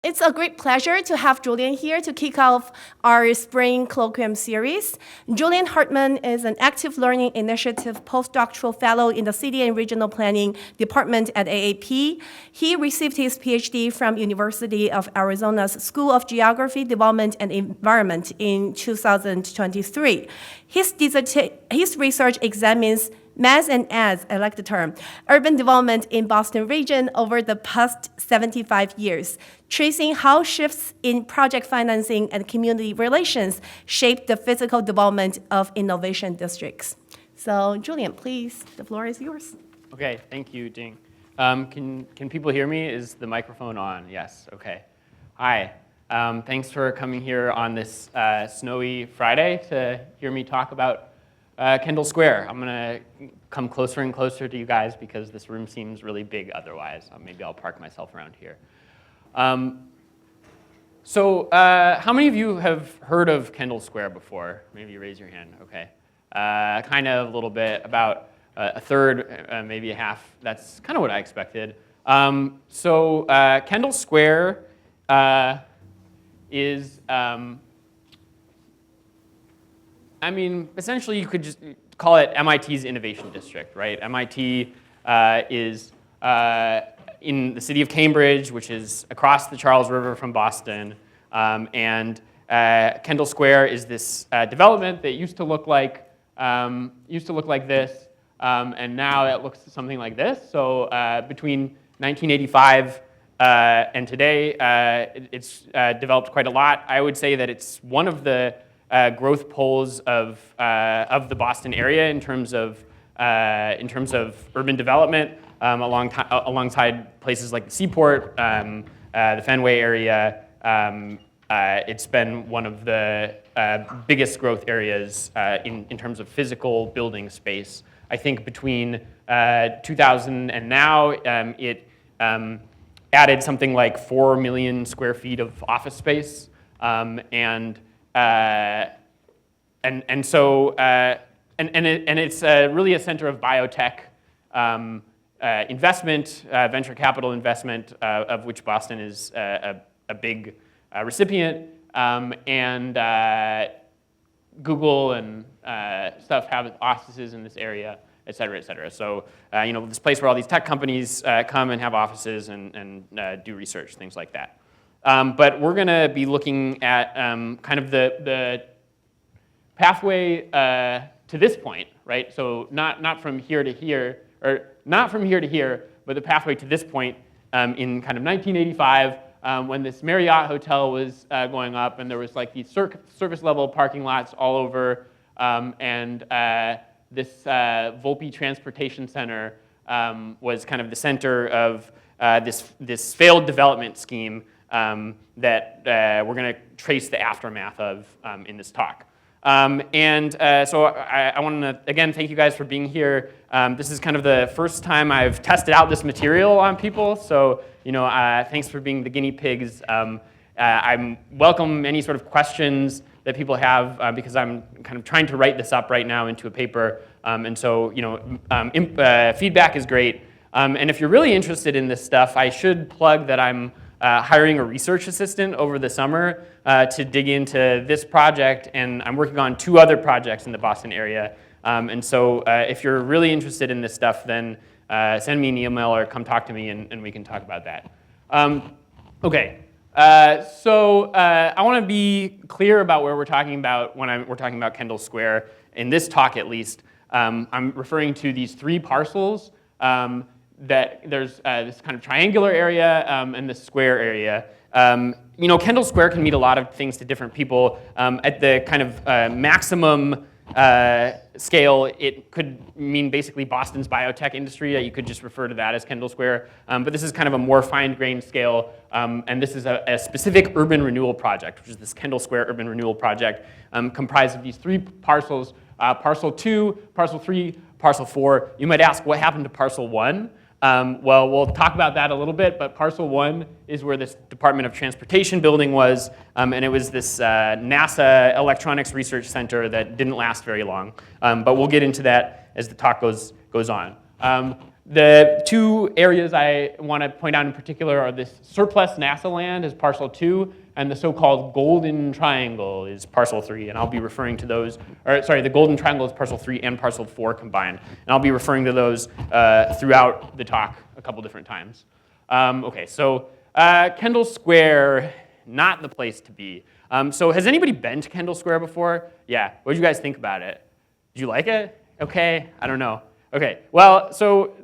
It's a great pleasure to have Julian here to kick off our spring colloquium series. Julian Hartman is an active learning initiative postdoctoral fellow in the City and Regional Planning Department at AAP. He received his PhD from University of Arizona's School of Geography, Development, and Environment in 2023. His research examines mass and as, I like the term, urban development in Boston region over the past 75 years, tracing how shifts in project financing and community relations shaped the physical development of innovation districts. So Julian, please, the floor is yours. Okay, thank you, Ding. Can people hear me? Is the microphone on? Yes, okay. Hi, thanks for coming here on this snowy Friday to hear me talk about Kendall Square. I'm going to come closer and closer to you guys because this room seems really big otherwise. Maybe I'll park myself around here. So how many of you have heard of Kendall Square before? Maybe you raise your hand. Okay. Kind of a little bit, about a third, maybe a half. That's kind of what I expected. So Kendall Square is essentially you could just call it MIT's innovation district, right? MIT is in the city of Cambridge, which is across the Charles River from Boston, and Kendall Square is this development that used to look like this, and now it looks something like this. So between 1985 and today, it's developed quite a lot. I would say that it's one of the growth poles of the Boston area in terms of urban development, alongside places like the Seaport, the Fenway area. It's been one of the biggest growth areas in terms of physical building space. I think between 2000 and now, it added something like 4 million square feet of office space, and it's really a center of biotech investment, venture capital investment, of which Boston is a big recipient, and Google and stuff have offices in this area, et cetera, et cetera. So this place where all these tech companies come and have offices and do research, things like that. But we're going to be looking at kind of the pathway to this point, right? So not from here to here, or not from here to here, but the pathway to this point in kind of 1985, when this Marriott hotel was going up, and there was like these surface level parking lots all over, and this Volpe Transportation Center was kind of the center of this failed development scheme that we're going to trace the aftermath of in this talk. So I want to, again, thank you guys for being here. This is kind of the first time I've tested out this material on people, so thanks for being the guinea pigs. I welcome any sort of questions that people have because I'm kind of trying to write this up right now into a paper, and so feedback is great. And if you're really interested in this stuff, I should plug that I'm hiring a research assistant over the summer to dig into this project, and I'm working on 2 other projects in the Boston area. And so if you're really interested in this stuff, then send me an email or come talk to me, and we can talk about that. Okay, so I want to be clear about where we're talking about when we're talking about Kendall Square, in this talk at least. I'm referring to these 3 parcels. That there's this kind of triangular area and this square area. Kendall Square can mean a lot of things to different people. At the kind of maximum scale, it could mean basically Boston's biotech industry. You could just refer to that as Kendall Square. But this is kind of a more fine-grained scale, and this is a specific urban renewal project, which is this Kendall Square urban renewal project, comprised of these 3 parcels, parcel 2, parcel 3, parcel 4. You might ask, what happened to parcel 1? Well, we'll talk about that a little bit, but parcel 1 is where this Department of Transportation building was, and it was this NASA Electronics Research Center that didn't last very long. But we'll get into that as the talk goes on. The two areas I want to point out in particular are this surplus NASA land is parcel 2, and the so-called Golden Triangle is parcel 3, and I'll be referring to those, or sorry, the Golden Triangle is parcel 3 and parcel 4 combined, and I'll be referring to those throughout the talk a couple different times. Okay, so Kendall Square, not the place to be. So has anybody been to Kendall Square before? Yeah, what did you guys think about it? Did you like it? Okay, I don't know. Okay, well, so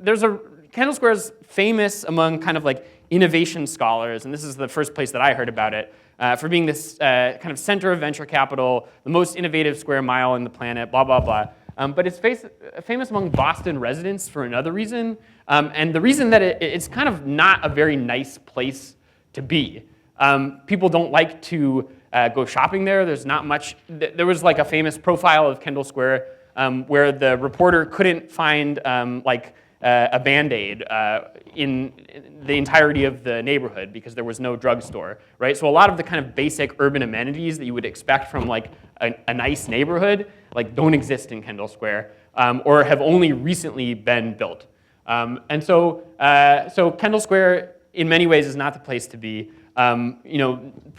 Kendall Square is famous among kind of like innovation scholars, and this is the first place that I heard about it, for being this kind of center of venture capital, the most innovative square mile on the planet, blah, blah, blah. But it's famous among Boston residents for another reason, and the reason that it's kind of not a very nice place to be. People don't like to go shopping there. There's not much. There was like a famous profile of Kendall Square where the reporter couldn't find a Band-Aid in the entirety of the neighborhood because there was no drugstore, right? So a lot of the kind of basic urban amenities that you would expect from like a nice neighborhood like don't exist in Kendall Square or have only recently been built. And so Kendall Square in many ways is not the place to be.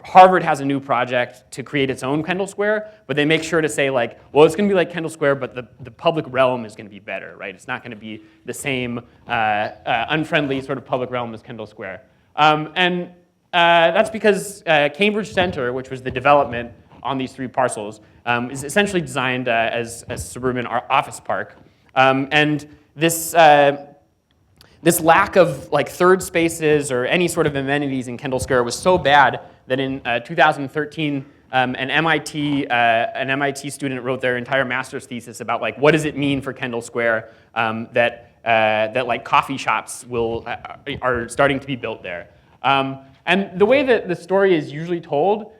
Harvard has a new project to create its own Kendall Square, but they make sure to say like, well, it's going to be like Kendall Square, but the public realm is going to be better, right? It's not going to be the same unfriendly sort of public realm as Kendall Square. And that's because Cambridge Center, which was the development on these 3 parcels, is essentially designed as a suburban office park. And this lack of like third spaces or any sort of amenities in Kendall Square was so bad that in 2013, an MIT student wrote their entire master's thesis about like what does it mean for Kendall Square that like coffee shops are starting to be built there. And the way that the story is usually told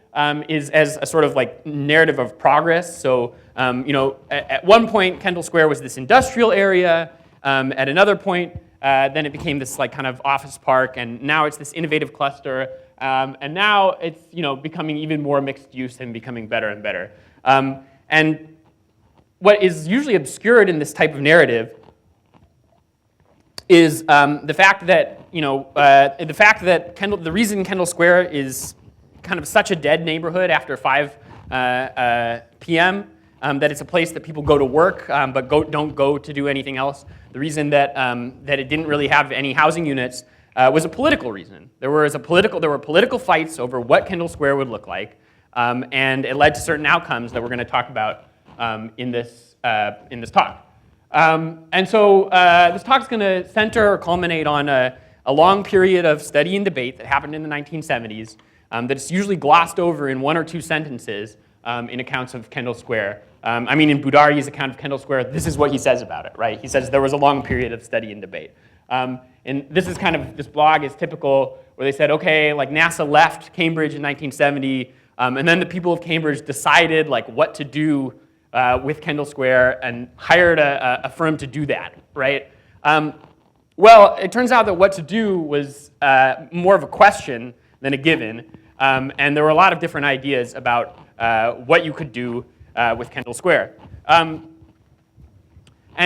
is as a sort of like narrative of progress. So at one point Kendall Square was this industrial area. At another point, then it became this like kind of office park, and now it's this innovative cluster, and now it's becoming even more mixed use and becoming better and better. And what is usually obscured in this type of narrative is the fact that the reason Kendall Square is kind of such a dead neighborhood after 5 p.m. That it's a place that people go to work but don't go to do anything else. The reason that it didn't really have any housing units was a political reason. There were political fights over what Kendall Square would look like, and it led to certain outcomes that we're going to talk about in this talk. And so this talk is going to center or culminate on a long period of study and debate that happened in the 1970s that's usually glossed over in 1 or 2 sentences in accounts of Kendall Square. In Budari's account of Kendall Square, this is what he says about it, right? He says there was a long period of study and debate. And this blog is typical where they said, okay, like NASA left Cambridge in 1970, and then the people of Cambridge decided like what to do with Kendall Square and hired a firm to do that, right? Well, it turns out that what to do was more of a question than a given, and there were a lot of different ideas about what you could do with Kendall Square. And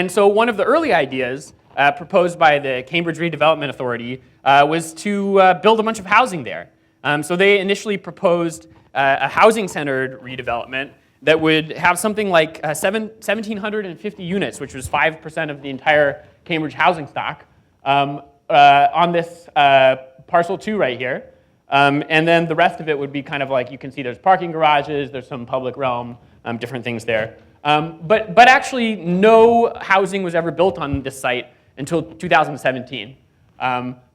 so one of the early ideas proposed by the Cambridge Redevelopment Authority was to build a bunch of housing there. So they initially proposed a housing-centered redevelopment that would have something like 1,750 units, which was 5% of the entire Cambridge housing stock, on this parcel 2 right here. And then the rest of it would be kind of like, you can see there's parking garages, there's some public realm, different things there. But actually, no housing was ever built on this site until 2017.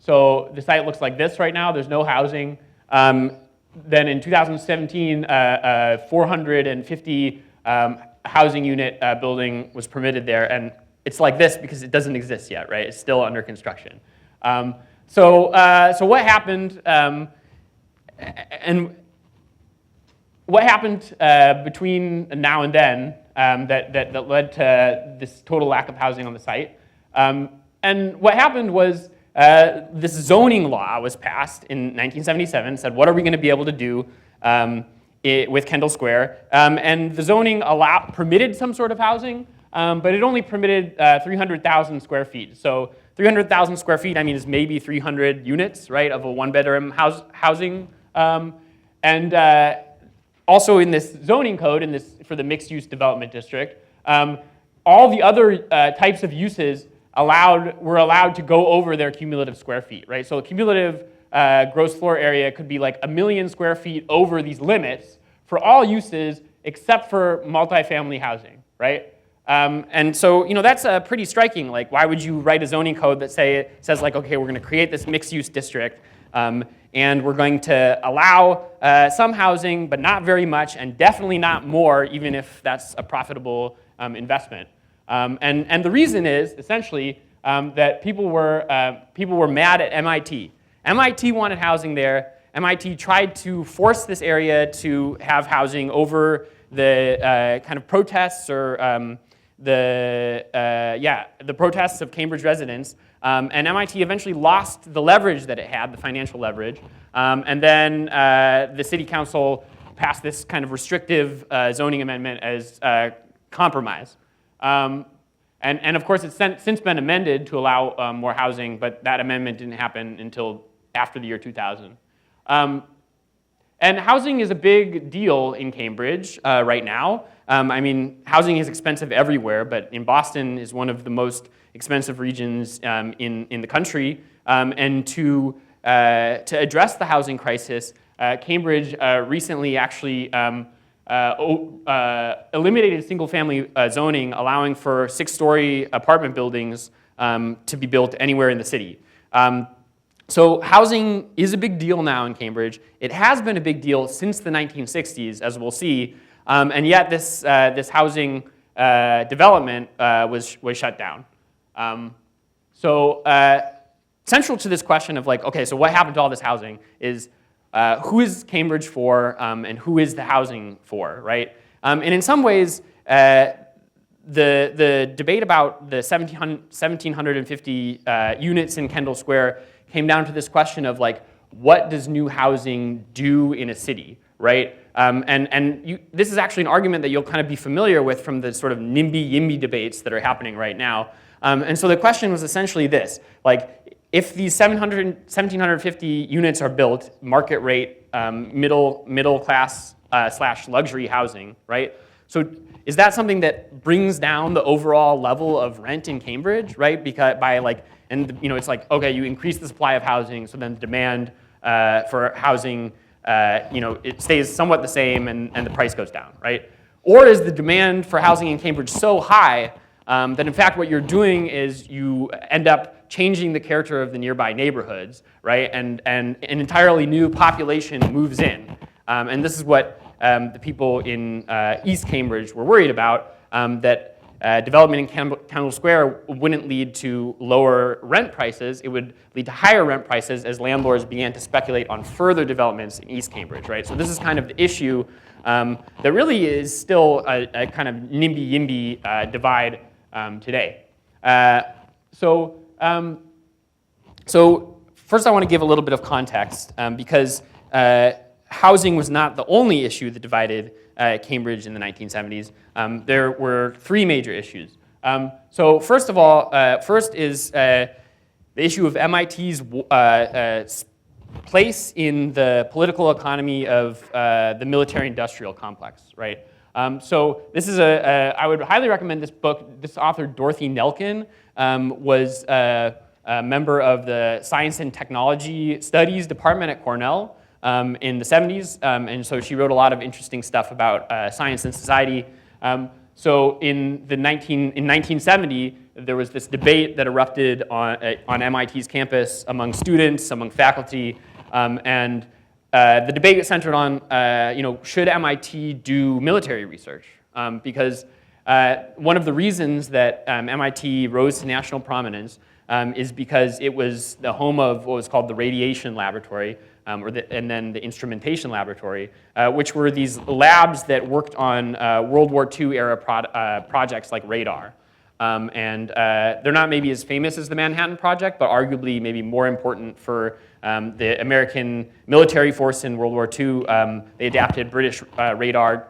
So the site looks like this right now. There's no housing. Then in 2017, 450 housing unit building was permitted there. And it's like this because it doesn't exist yet, right? It's still under construction. So what happened? And what happened between now and then that led to this total lack of housing on the site? And what happened was this zoning law was passed in 1977, said what are we going to be able to do with Kendall Square? And the zoning permitted some sort of housing, but it only permitted 300,000 square feet. So 300,000 square feet, I mean, is maybe 300 units, right, of a one-bedroom housing. And also in this zoning code, for the mixed-use development district, all the other types of uses were allowed to go over their cumulative square feet, right? So a cumulative gross floor area could be like 1 million square feet over these limits for all uses except for multifamily housing, right? And so, that's pretty striking. Like, why would you write a zoning code that says like, okay, we're going to create this mixed-use district, and we're going to allow some housing, but not very much, and definitely not more, even if that's a profitable investment. And the reason is essentially that people were mad at MIT. MIT wanted housing there. MIT tried to force this area to have housing over the kind of protests or the protests of Cambridge residents. And MIT eventually lost the leverage that it had, the financial leverage. And then the city council passed this kind of restrictive zoning amendment as compromise. And of course, it's since been amended to allow more housing, but that amendment didn't happen until after the year 2000. And housing is a big deal in Cambridge right now. I mean, housing is expensive everywhere, but in Boston is one of the most expensive regions in the country. And to address the housing crisis, Cambridge recently actually eliminated single-family zoning, allowing for 6-story apartment buildings to be built anywhere in the city. So housing is a big deal now in Cambridge. It has been a big deal since the 1960s, as we'll see, and yet this housing development was shut down. Central to this question of like, okay, so what happened to all this housing is who is Cambridge for and who is the housing for, right? And in some ways, the debate about the 1,750 units in Kendall Square came down to this question of like, what does new housing do in a city, right? This is actually an argument that you'll kind of be familiar with from the sort of NIMBY-YIMBY debates that are happening right now. And so the question was essentially this, like, if these 1,750 units are built, market rate, middle class / luxury housing, right? So is that something that brings down the overall level of rent in Cambridge, right? Because it's like, okay, you increase the supply of housing, so then the demand for housing, it stays somewhat the same and the price goes down, right? Or is the demand for housing in Cambridge so high that in fact what you're doing is you end up changing the character of the nearby neighborhoods, right? And an entirely new population moves in. And this is what the people in East Cambridge were worried about, that development in Kendall Square wouldn't lead to lower rent prices. It would lead to higher rent prices as landlords began to speculate on further developments in East Cambridge, right? So this is kind of the issue that really is still a kind of NIMBY-YIMBY divide today. So first I want to give a little bit of context because housing was not the only issue that divided Cambridge in the 1970s. There were 3 major issues. So first of all, first is the issue of MIT's place in the political economy of the military-industrial complex, right? So this is I would highly recommend this book. This author, Dorothy Nelkin, was a member of the Science and Technology Studies department at Cornell in the 70s, and so she wrote a lot of interesting stuff about science and society. So in 1970, there was this debate that erupted on MIT's campus among students, among faculty, and the debate centered on, should MIT do military research? Because one of the reasons that MIT rose to national prominence is because it was the home of what was called the radiation laboratory, and then the instrumentation laboratory, which were these labs that worked on World War II era projects like radar. And they're not maybe as famous as the Manhattan Project, but arguably maybe more important for the American military force in World War II. They adapted British radar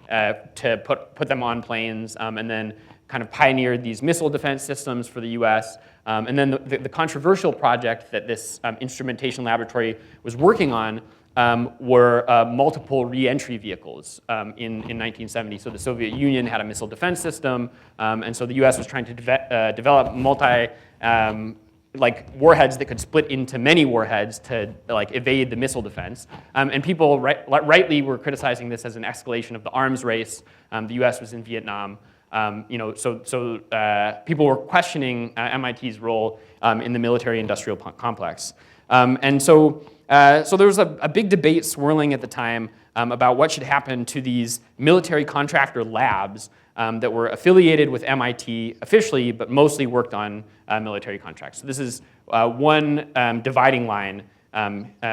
to put them on planes, and then kind of pioneered these missile defense systems for the US. And then the controversial project that this instrumentation laboratory was working on were multiple re-entry vehicles in 1970. So the Soviet Union had a missile defense system, and so the US was trying to develop like warheads that could split into many warheads to like evade the missile defense. And people rightly were criticizing this as an escalation of the arms race. The US was in Vietnam. So people were questioning MIT's role in the military-industrial complex. And so there was a big debate swirling at the time about what should happen to these military contractor labs that were affiliated with MIT officially, but mostly worked on military contracts. So this is one dividing line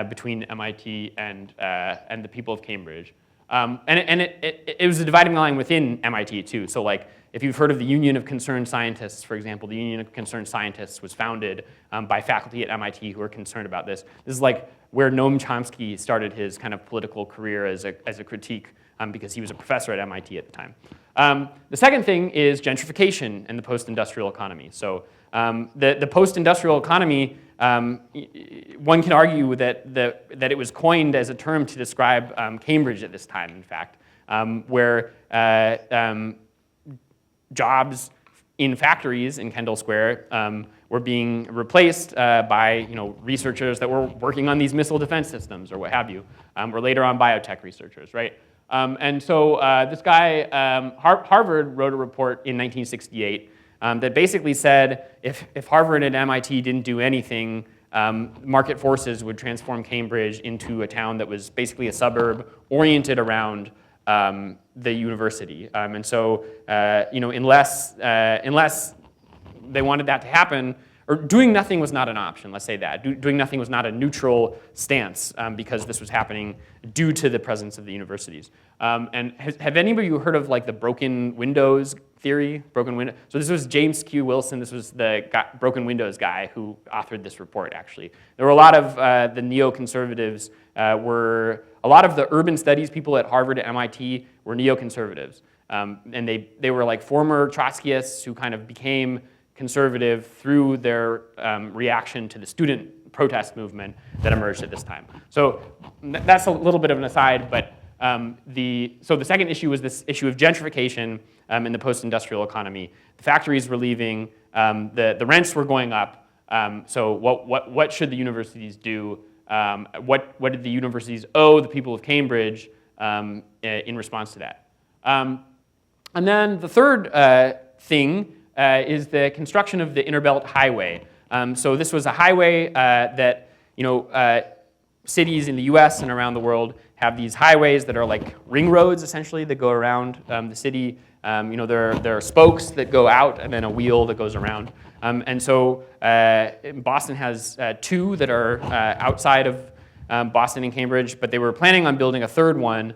between MIT and the people of Cambridge. And it was a dividing line within MIT too. So like, if you've heard of the Union of Concerned Scientists, for example, the Union of Concerned Scientists was founded by faculty at MIT who are concerned about this. This is like where Noam Chomsky started his kind of political career as a critique because he was a professor at MIT at the time. The second thing is gentrification and the post-industrial economy. So the post-industrial economy, one can argue that it was coined as a term to describe Cambridge at this time, in fact, where jobs in factories in Kendall Square were being replaced by researchers that were working on these missile defense systems or what have you, or later on biotech researchers, right? And so this guy, Harvard wrote a report in 1968 that basically said if Harvard and MIT didn't do anything, market forces would transform Cambridge into a town that was basically a suburb oriented around the university. And so, unless they wanted that to happen, or doing nothing was not an option, let's say that. Doing nothing was not a neutral stance because this was happening due to the presence of the universities. And have anybody heard of like the broken windows theory? Broken window. So this was James Q. Wilson. This was the broken windows guy who authored this report, actually. There were a lot of the neoconservatives a lot of the urban studies people at Harvard and MIT were neoconservatives. And they were like former Trotskyists who kind of became conservative through their reaction to the student protest movement that emerged at this time. So that's a little bit of an aside, but so the second issue was this issue of gentrification in the post-industrial economy. The factories were leaving, the rents were going up, so what should the universities do? What did the universities owe the people of Cambridge in response to that? And then the third thing is the construction of the Inner-Belt Highway. So this was a highway that, cities in the US and around the world have these highways that are like ring roads, essentially, that go around the city. There are spokes that go out and then a wheel that goes around. And so Boston has two that are outside of Boston and Cambridge, but they were planning on building a third one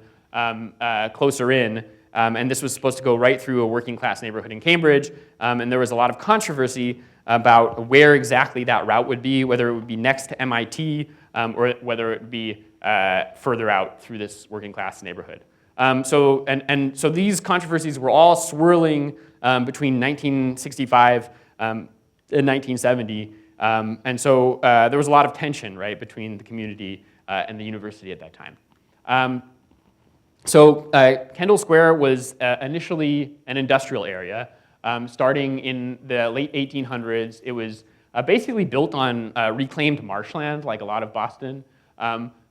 closer in. And this was supposed to go right through a working class neighborhood in Cambridge. And there was a lot of controversy about where exactly that route would be, whether it would be next to MIT or whether it would be further out through this working class neighborhood. So these controversies were all swirling between 1965 and 1970. And so there was a lot of tension, right, between the community and the university at that time. So Kendall Square was initially an industrial area. Starting in the late 1800s, it was basically built on reclaimed marshland, like a lot of Boston.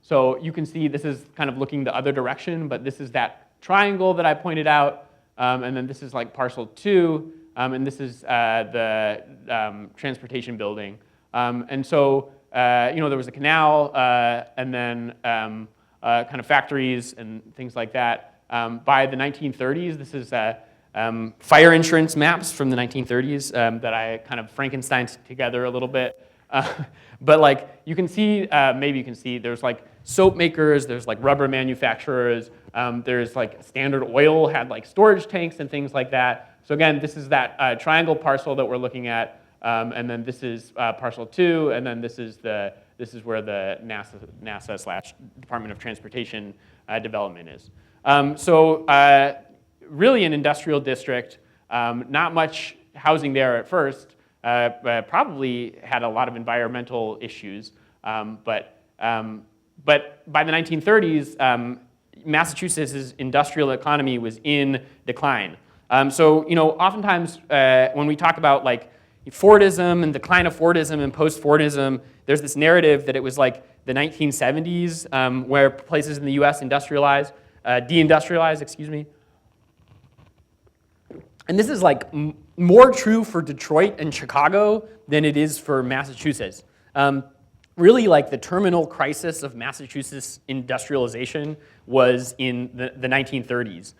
So you can see this is kind of looking the other direction, but this is that triangle that I pointed out, and then this is like parcel 2, and this is the transportation building. And so there was a canal, and then kind of factories and things like that. By the 1930s, this is fire insurance maps from the 1930s that I kind of Frankensteined together a little bit. But like you can see, maybe you can see, there's like soap makers, there's like rubber manufacturers, there's like Standard Oil had like storage tanks and things like that. So again, this is that triangle parcel that we're looking at, and then this is parcel 2, and then this is where the NASA/Department of Transportation development is. So really an industrial district, Not much housing there at first. Probably had a lot of environmental issues, but by the 1930s, Massachusetts' industrial economy was in decline. So oftentimes when we talk about like Fordism and decline of Fordism and post-Fordism, there's this narrative that it was like the 1970s where places in the U.S. deindustrialized, excuse me. And this is like more true for Detroit and Chicago than it is for Massachusetts. Really, like the terminal crisis of Massachusetts industrialization was in the 1930s.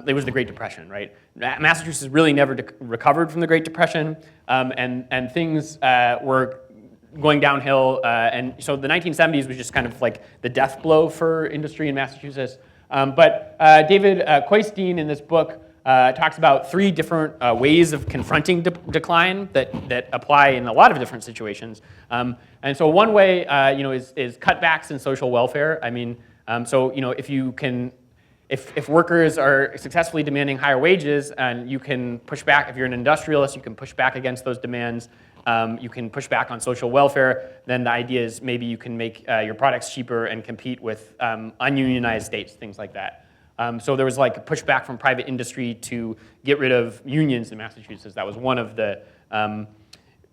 It was the Great Depression, right? Massachusetts really never recovered from the Great Depression, and things were going downhill. And so the 1970s was just kind of like the death blow for industry in Massachusetts. But David Koistein in this book talks about 3 different ways of confronting decline that apply in a lot of different situations. And so one way, is cutbacks in social welfare. I mean, if workers are successfully demanding higher wages, and you can push back, if you're an industrialist, you can push back against those demands. You can push back on social welfare. Then the idea is maybe you can make your products cheaper and compete with ununionized states, things like that. So there was like a pushback from private industry to get rid of unions in Massachusetts. That was one of the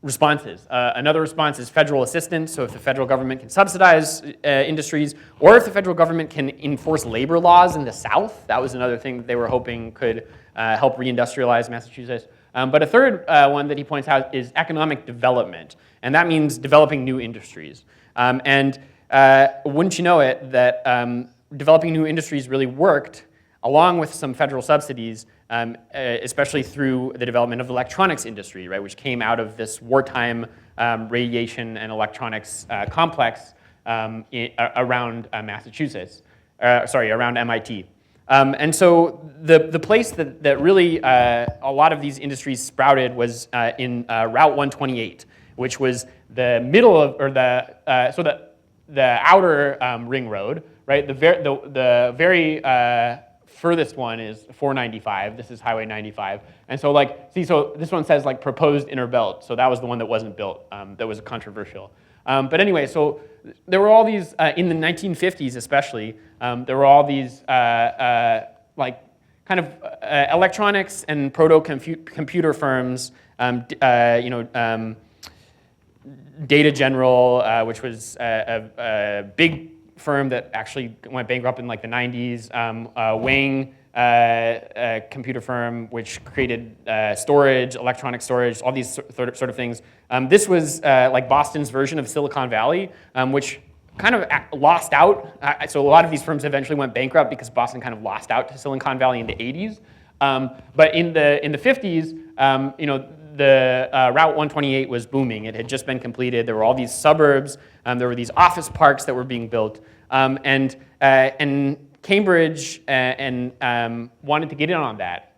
responses. Another response is federal assistance. So if the federal government can subsidize industries, or if the federal government can enforce labor laws in the South, that was another thing that they were hoping could help reindustrialize Massachusetts. But a third one that he points out is economic development, and that means developing new industries. And wouldn't you know it, that developing new industries really worked, along with some federal subsidies, especially through the development of the electronics industry, right, which came out of this wartime radiation and electronics complex around Massachusetts, around MIT. And so the place that really a lot of these industries sprouted was in Route 128, which was the middle of, or the outer ring road, right? The very furthest one is 495. This is Highway 95. And so so this one says like proposed inner belt. So that was the one that wasn't built. That was controversial. But anyway, so there were all these, in the 1950s especially, there were all these electronics and proto-computer firms, Data General, which was a big firm that actually went bankrupt in like the 90s, Wang computer firm, which created storage, electronic storage, all these sort of things. This was like Boston's version of Silicon Valley, which kind of lost out. So a lot of these firms eventually went bankrupt because Boston kind of lost out to Silicon Valley in the 80s. But in the 50s, the Route 128 was booming. It had just been completed. There were all these suburbs. There were these office parks that were being built. And Cambridge wanted to get in on that.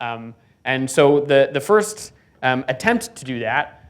And so the first attempt to do that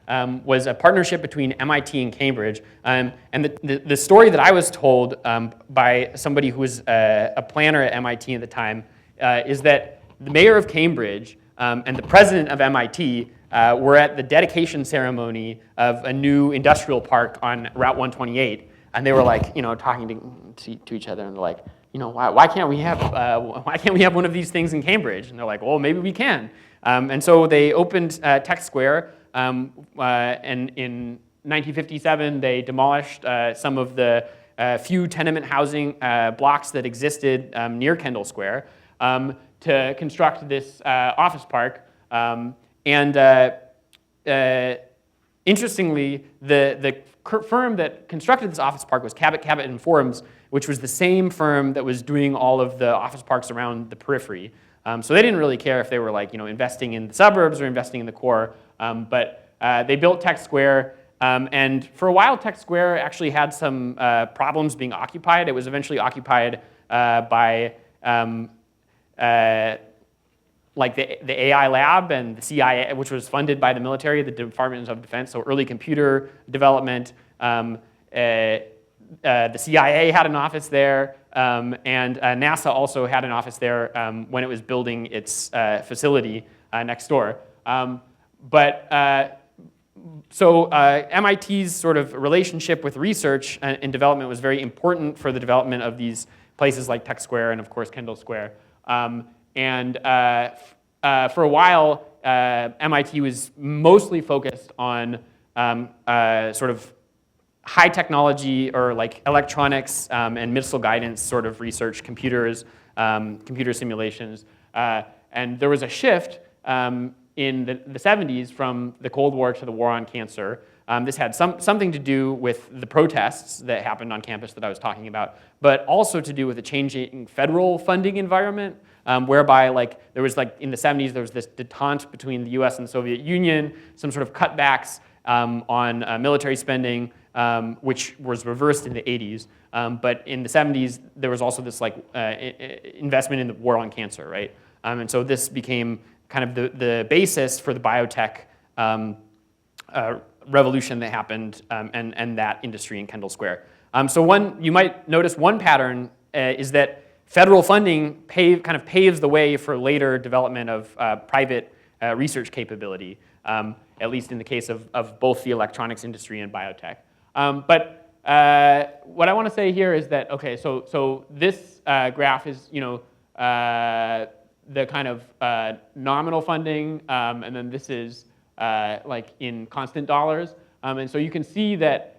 was a partnership between MIT and Cambridge. And the story that I was told by somebody who was a planner at MIT at the time is that the mayor of Cambridge and the president of MIT were at the dedication ceremony of a new industrial park on Route 128. And they were like, talking to each other, and they're like, why can't we have one of these things in Cambridge? And they're like, well, maybe we can. And so they opened Tech Square, and in 1957 they demolished some of the few tenement housing blocks that existed near Kendall Square to construct this office park. Interestingly, the firm that constructed this office park was Cabot Forums, which was the same firm that was doing all of the office parks around the periphery. So they didn't really care if they were investing in the suburbs or investing in the core. But they built Tech Square, and for a while Tech Square actually had some problems being occupied. It was eventually occupied by like the AI lab and the CIA, which was funded by the military, the Department of Defense, so early computer development. The CIA had an office there, and NASA also had an office there when it was building its facility. next door. So MIT's sort of relationship with research and development was very important for the development of these places like Tech Square and, of course, Kendall Square. For a while, MIT was mostly focused on sort of high technology or like electronics and missile guidance sort of research, computers, computer simulations. And there was a shift in the 70s from the Cold War to the war on cancer. This had something to do with the protests that happened on campus that I was talking about, but also to do with the changing federal funding environment, whereby like there was like in the 70s there was this detente between the US and the Soviet Union, some sort of cutbacks on military spending, which was reversed in the 80s. But in the 70s there was also this like investment in the war on cancer, right? And so this became kind of the basis for the biotech revolution that happened and that industry in Kendall Square. So you might notice one pattern is that federal funding kind of paves the way for later development of private research capability, at least in the case of both the electronics industry and biotech. But what I want to say here is that, okay, so this graph is, the kind of nominal funding, and then this is like in constant dollars. And so you can see that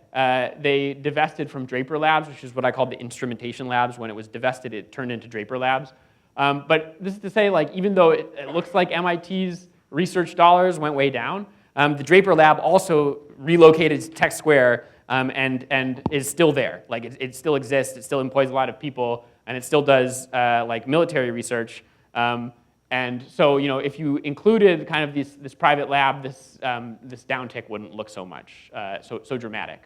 they divested from Draper Labs, which is what I called the instrumentation labs. When it was divested, it turned into Draper Labs. But this is to say, like, even though it looks like MIT's research dollars went way down, the Draper Lab also relocated to Tech Square and is still there. Like, it still exists, it still employs a lot of people, and it still does like military research. And so, if you included kind of this private lab, this downtick wouldn't look so much, so dramatic.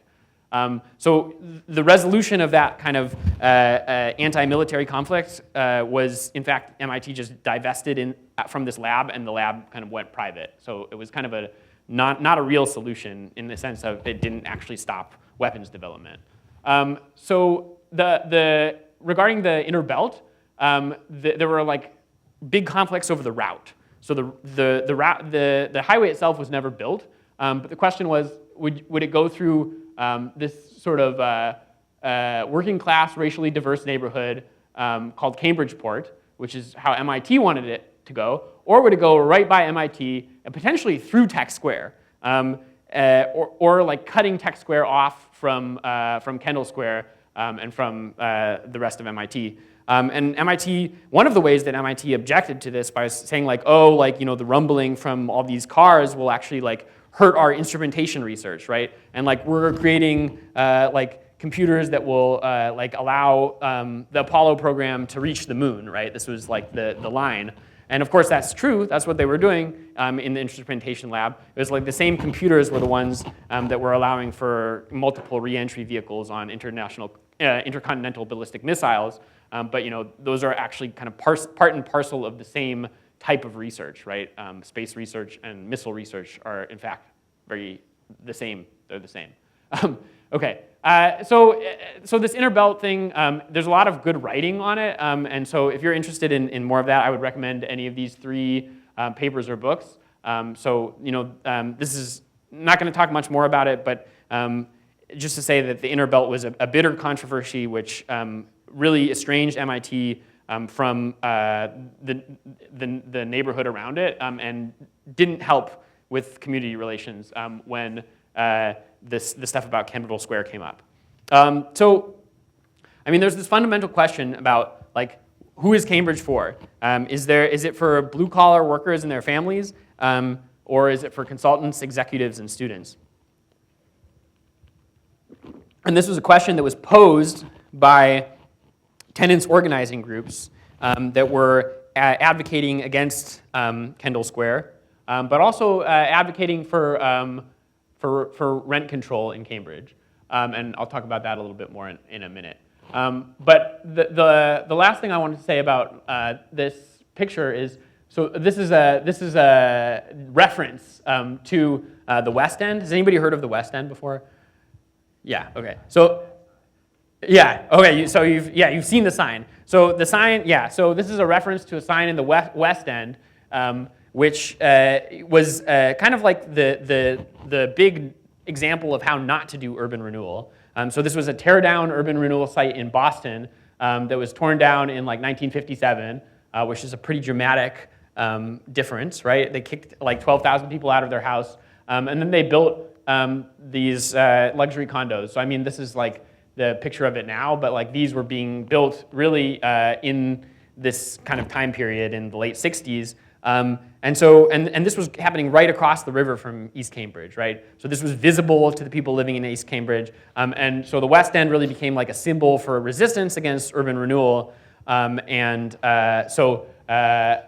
So the resolution of that kind of anti-military conflict was, in fact, MIT just divested from this lab, and the lab kind of went private. So it was kind of not a real solution in the sense of it didn't actually stop weapons development. So regarding the inner belt, there were like big conflicts over the route. So the highway itself was never built, but the question was, would it go through this sort of working class, racially diverse neighborhood called Cambridgeport, which is how MIT wanted it to go, or would it go right by MIT and potentially through Tech Square, or like cutting Tech Square off from Kendall Square and from the rest of MIT. And MIT, one of the ways that MIT objected to this by saying like, oh, like, the rumbling from all these cars will actually like hurt our instrumentation research, right? And like we're creating like computers that will like allow the Apollo program to reach the moon, right? This was like the line. And of course that's true, that's what they were doing in the instrumentation lab. It was like the same computers were the ones that were allowing for multiple re-entry vehicles on intercontinental ballistic missiles. But those are actually kind of part and parcel of the same type of research, right? Space research and missile research are in fact the same. They're the same. Okay, so this inner belt thing, there's a lot of good writing on it, and so if you're interested in more of that, I would recommend any of these three papers or books. This is not going to talk much more about it, but just to say that the inner belt was a bitter controversy which really estranged MIT from the neighborhood around it and didn't help with community relations when the stuff about Kendall Square came up. So, I mean, there's this fundamental question about like, who is Cambridge for? Is it for blue-collar workers and their families, or is it for consultants, executives, and students? And this was a question that was posed by tenants organizing groups that were advocating against Kendall Square, but also advocating for rent control in Cambridge. And I'll talk about that a little bit more in a minute. But the last thing I wanted to say about this picture is, so this is a reference to the West End. Has anybody heard of the West End before? Yeah. Okay. So. Yeah. Okay. So you've seen the sign. So the sign. Yeah. So this is a reference to a sign in the West End, which was kind of like the big example of how not to do urban renewal. So this was a tear-down urban renewal site in Boston that was torn down in like 1957, which is a pretty dramatic difference, right? They kicked like 12,000 people out of their house, and then they built these luxury condos. So I mean, this is like the picture of it now, but like these were being built really in this kind of time period in the late 60s. And this was happening right across the river from East Cambridge, right? So this was visible to the people living in East Cambridge. And so the West End really became like a symbol for resistance against urban renewal. So the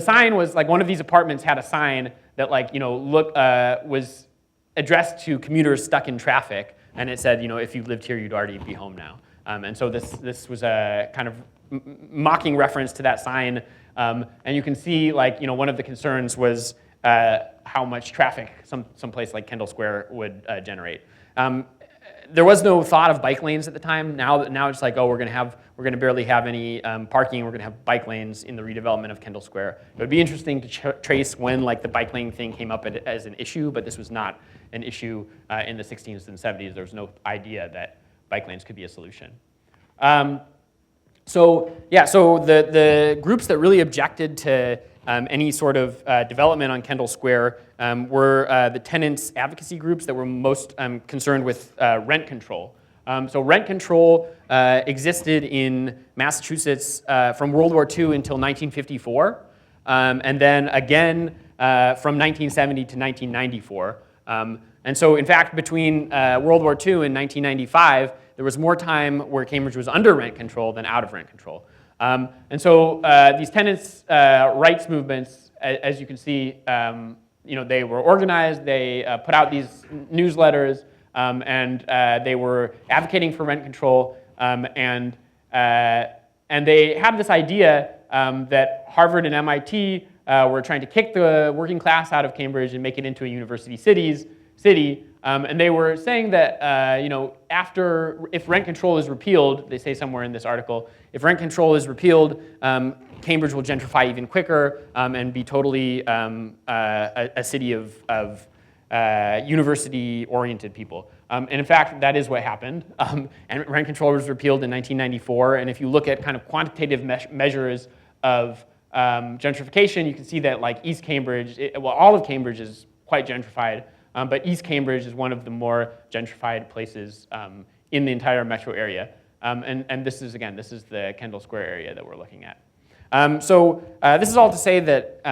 sign was like one of these apartments had a sign that like, was addressed to commuters stuck in traffic. And it said, if you lived here, you'd already be home now. And so this was a kind of mocking reference to that sign. And you can see, like, one of the concerns was how much traffic some place like Kendall Square would generate. There was no thought of bike lanes at the time. Now it's like, oh, we're gonna barely have any parking. We're gonna have bike lanes in the redevelopment of Kendall Square. It would be interesting to trace when like the bike lane thing came up as an issue, but this was not an issue in the 60s and 70s. There was no idea that bike lanes could be a solution. So the groups that really objected to any sort of development on Kendall Square were the tenants' advocacy groups that were most concerned with rent control. So rent control existed in Massachusetts from World War II until 1954, and then again from 1970 to 1994. And so, in fact, between World War II and 1995, there was more time where Cambridge was under rent control than out of rent control. And so these tenants' rights movements, as you can see, they were organized. They put out these newsletters, and they were advocating for rent control. And they had this idea that Harvard and MIT were trying to kick the working class out of Cambridge and make it into a university city. And they were saying that, if rent control is repealed, they say somewhere in this article, if rent control is repealed, Cambridge will gentrify even quicker and be totally a city of university-oriented people. And in fact, that is what happened. And rent control was repealed in 1994. And if you look at kind of quantitative measures of gentrification, you can see that like East Cambridge, all of Cambridge is quite gentrified. But East Cambridge is one of the more gentrified places in the entire metro area. And this is the Kendall Square area that we're looking at. So this is all to say that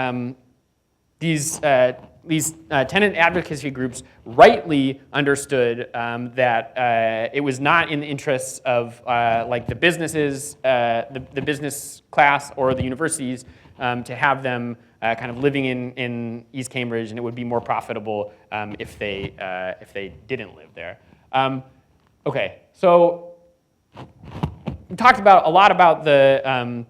these tenant advocacy groups rightly understood that it was not in the interests of like the businesses, the business class or the universities to have them kind of living in East Cambridge, and it would be more profitable if they didn't live there. Okay, so we talked a lot about the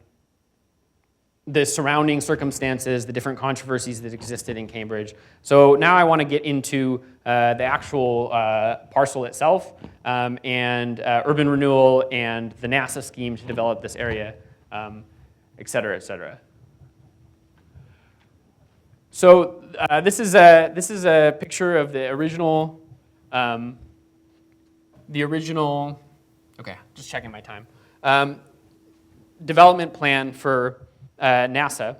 surrounding circumstances, the different controversies that existed in Cambridge. So now I want to get into the actual parcel itself and urban renewal and the NASA scheme to develop this area, et cetera, et cetera. So this is a picture of the original. Okay, just checking my time. Development plan for NASA.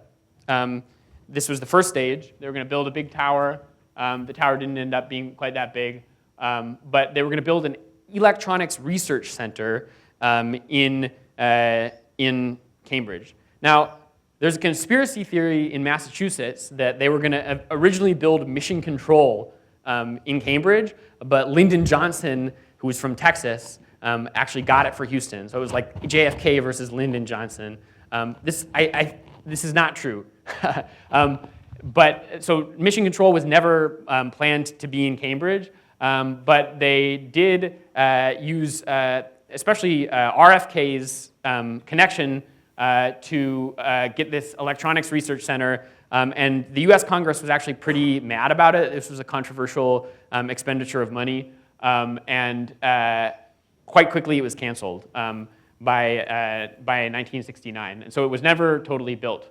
This was the first stage. They were going to build a big tower. The tower didn't end up being quite that big, but they were going to build an electronics research center in Cambridge. Now, there's a conspiracy theory in Massachusetts that they were going to originally build mission control in Cambridge, but Lyndon Johnson, who was from Texas, actually got it for Houston. So it was like JFK versus Lyndon Johnson. This is not true. But so mission control was never planned to be in Cambridge, but they did use especially RFK's connection to get this electronics research center. And the US Congress was actually pretty mad about it. This was a controversial expenditure of money. And quite quickly it was canceled by 1969. And so it was never totally built.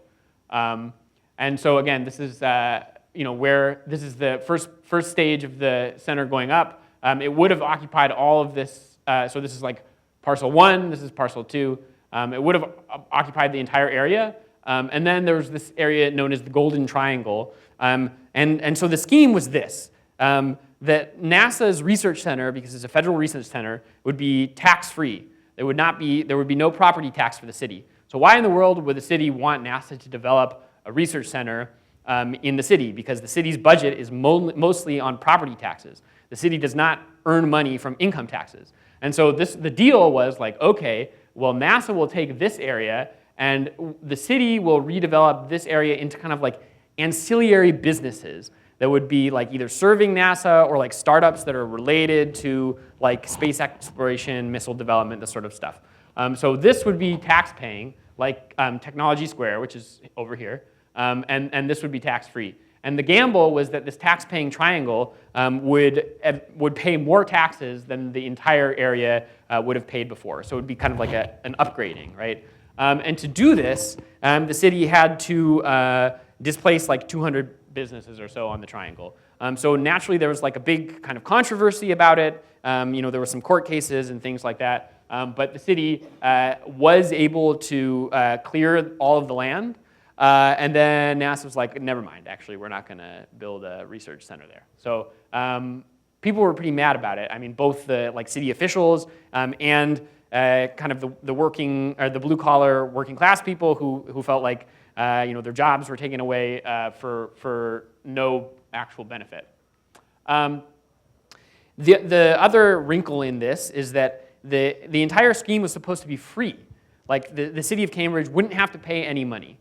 And so again, this is where this is the first stage of the center going up. It would have occupied all of this. So this is like parcel 1. This is parcel 2. It would have occupied the entire area. And then there was this area known as the Golden Triangle. And so the scheme was this. That NASA's research center, because it's a federal research center, would be tax-free. There would be no property tax for the city. So why in the world would the city want NASA to develop a research center in the city? Because the city's budget is mostly on property taxes. The city does not earn money from income taxes. And so the deal was like, okay, well, NASA will take this area and the city will redevelop this area into kind of like ancillary businesses that would be like either serving NASA or like startups that are related to like space exploration, missile development, this sort of stuff. So this would be tax-paying, like Technology Square, which is over here, and this would be tax-free. And the gamble was that this tax-paying triangle would pay more taxes than the entire area would have paid before. So it would be kind of like an upgrading, right? And to do this, the city had to displace like 200 businesses or so on the triangle. So naturally, there was like a big kind of controversy about it. There were some court cases and things like that. But the city was able to clear all of the land. And then NASA was like, never mind, actually, we're not going to build a research center there. So people were pretty mad about it. I mean, both the like city officials and kind of the working, or the blue-collar working class people who felt like their jobs were taken away for no actual benefit. The other wrinkle in this is that the entire scheme was supposed to be free. Like the city of Cambridge wouldn't have to pay any money.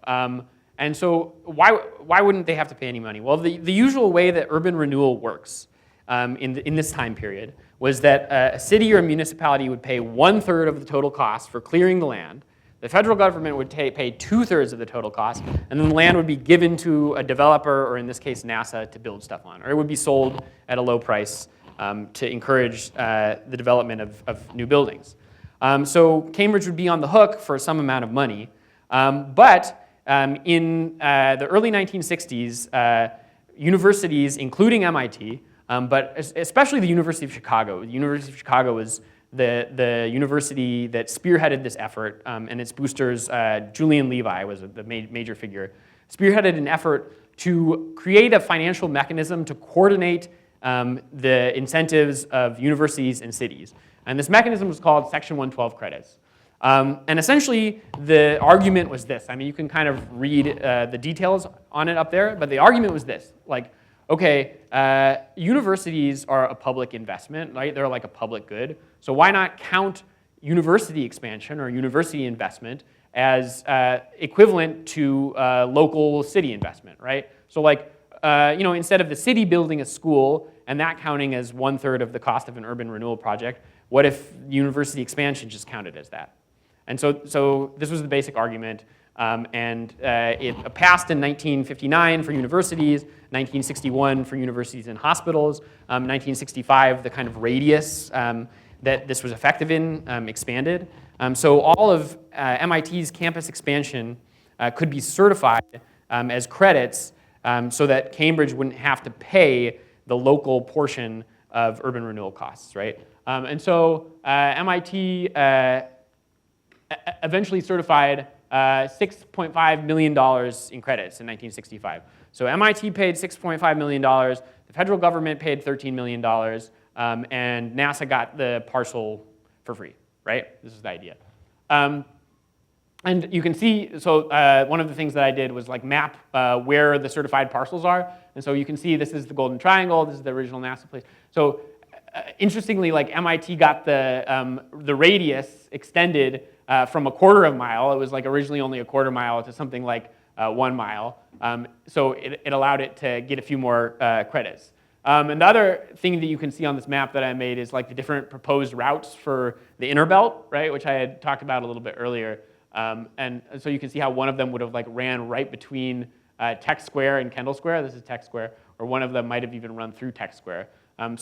And so why wouldn't they have to pay any money? Well, the usual way that urban renewal works in this time period was that a city or a municipality would pay 1/3 of the total cost for clearing the land. The federal government would pay 2/3 of the total cost, and then the land would be given to a developer, or in this case, NASA, to build stuff on. Or it would be sold at a low price to encourage the development of new buildings. So Cambridge would be on the hook for some amount of money. But in the early 1960s, universities, including MIT, but especially the University of Chicago. The University of Chicago was the university that spearheaded this effort, and its boosters, Julian Levi was the major figure, spearheaded an effort to create a financial mechanism to coordinate the incentives of universities and cities. And this mechanism was called Section 112 credits. And essentially, the argument was this. I mean, you can kind of read the details on it up there, but the argument was this. Like, okay, universities are a public investment, right? They're like a public good. So why not count university expansion or university investment as equivalent to local city investment, right? So like, instead of the city building a school and that counting as 1/3 of the cost of an urban renewal project, what if university expansion just counted as that? And so this was the basic argument, and it passed in 1959 for universities, 1961 for universities and hospitals, 1965 the kind of radius that this was effective in expanded. So all of MIT's campus expansion could be certified as credits so that Cambridge wouldn't have to pay the local portion of urban renewal costs, right? And so MIT eventually certified $6.5 million in credits in 1965. So MIT paid $6.5 million, the federal government paid $13 million, and NASA got the parcel for free, right? This is the idea. And you can see, so one of the things that I did was like map where the certified parcels are. And so you can see this is the Golden Triangle, this is the original NASA place. So interestingly, like MIT got the radius extended from 1/4 mile. It was like originally only 1/4 mile to something like 1 mile. So it allowed it to get a few more credits. And the other thing that you can see on this map that I made is like the different proposed routes for the inner belt, right, which I had talked about a little bit earlier. And so you can see how one of them would have like ran right between Tech Square and Kendall Square. This is Tech Square, or one of them might have even run through Tech Square. And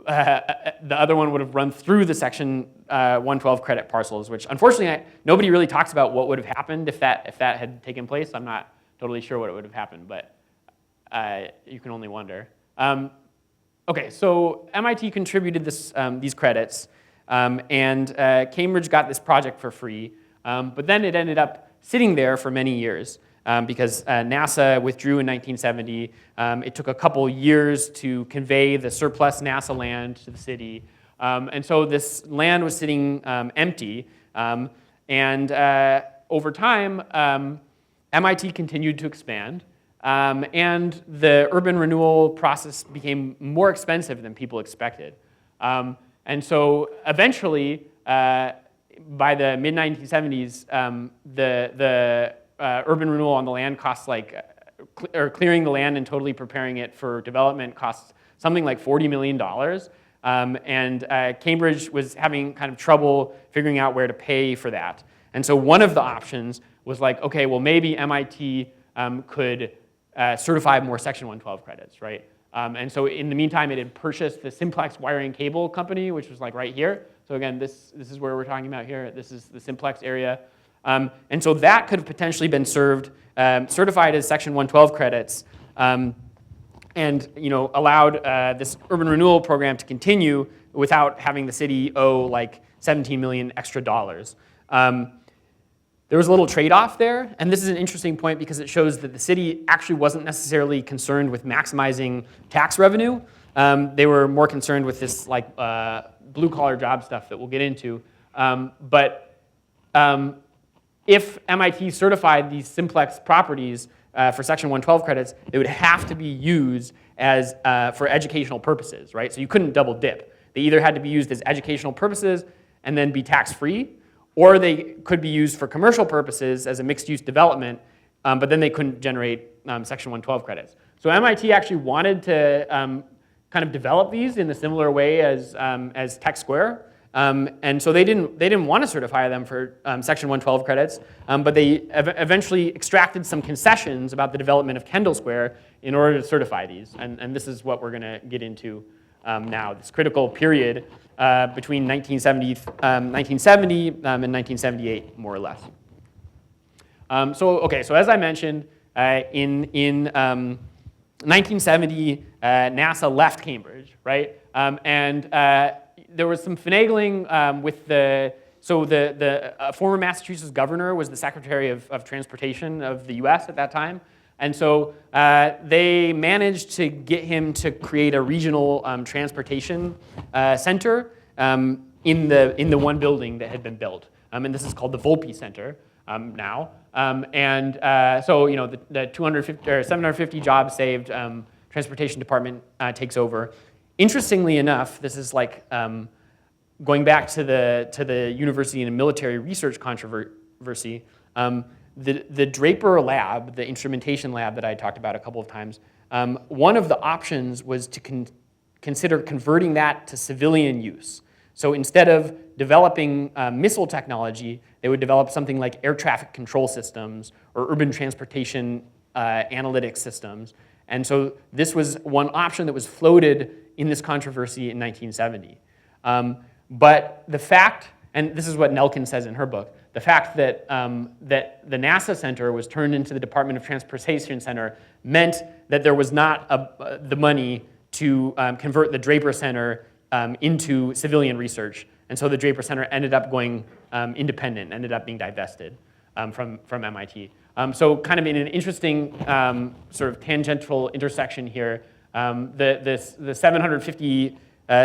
the other one would have run through the Section 112 credit parcels, which unfortunately nobody really talks about what would have happened if that had taken place. I'm not totally sure what would have happened, but you can only wonder. Okay, so MIT contributed these credits, and Cambridge got this project for free, but then it ended up sitting there for many years. Because NASA withdrew in 1970. It took a couple years to convey the surplus NASA land to the city. And so this land was sitting empty. And over time, MIT continued to expand. And the urban renewal process became more expensive than people expected. And so eventually, by the mid-1970s, the urban renewal on the land costs or clearing the land and totally preparing it for development costs something like $40 million. And Cambridge was having kind of trouble figuring out where to pay for that. And so one of the options was like, okay, well maybe MIT could certify more Section 112 credits, right? And so in the meantime, it had purchased the Simplex Wiring Cable Company, which was like right here. So again, this is where we're talking about here. This is the Simplex area. And so that could have potentially been certified as Section 112 credits, and allowed this urban renewal program to continue without having the city owe like $17 million extra dollars. There was a little trade-off there, and this is an interesting point because it shows that the city actually wasn't necessarily concerned with maximizing tax revenue. They were more concerned with this like blue-collar job stuff that we'll get into. If MIT certified these Simplex properties for Section 112 credits, they would have to be used as for educational purposes, right? So you couldn't double dip. They either had to be used as educational purposes and then be tax-free, or they could be used for commercial purposes as a mixed-use development, but then they couldn't generate Section 112 credits. So MIT actually wanted to kind of develop these in a similar way as Tech Square. And so they didn't want to certify them for Section 112 credits, but they eventually extracted some concessions about the development of Kendall Square in order to certify these. And this is what we're going to get into now, this critical period between 1970 and 1978, more or less. So as I mentioned, in 1970, NASA left Cambridge, right? There was some finagling with the former Massachusetts governor was the Secretary of Transportation of the US at that time. And so they managed to get him to create a regional transportation center in the one building that had been built. And this is called the Volpe Center now. So the 250 or 750 jobs saved, Transportation Department takes over. Interestingly enough, this is like going back to the university and military research controversy. The Draper lab, the instrumentation lab that I talked about a couple of times, one of the options was to consider converting that to civilian use. So instead of developing missile technology, they would develop something like air traffic control systems or urban transportation analytics systems. And so this was one option that was floated in this controversy in 1970. But the fact, and this is what Nelkin says in her book, the fact that that the NASA Center was turned into the Department of Transportation Center meant that there was not the money to convert the Draper Center into civilian research. And so the Draper Center ended up going independent, ended up being divested from MIT. So kind of in an interesting sort of tangential intersection here, the 750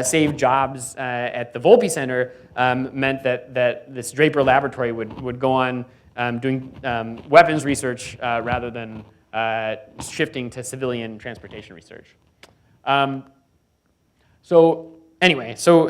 saved jobs at the Volpe Center meant that this Draper laboratory would go on doing weapons research rather than shifting to civilian transportation research. So anyway, so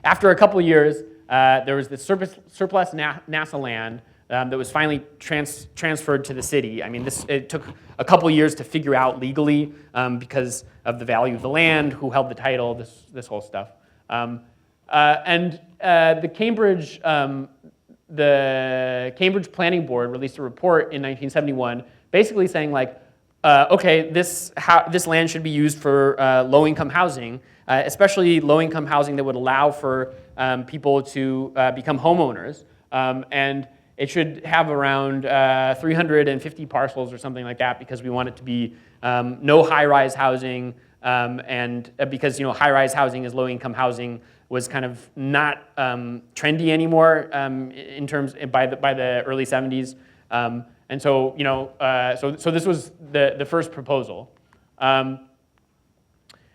after a couple of years, there was this surplus NASA land that was finally transferred to the city. I mean, it took a couple years to figure out legally because of the value of the land, who held the title, this whole stuff. The Cambridge Planning Board released a report in 1971 basically saying like, okay, this land should be used for low-income housing, especially low-income housing that would allow for people to become homeowners. And it should have around 350 parcels or something like that, because we want it to be no high-rise housing, and because high-rise housing is low-income housing was kind of not trendy anymore in terms by the early 70s. And so, so this was the first proposal. And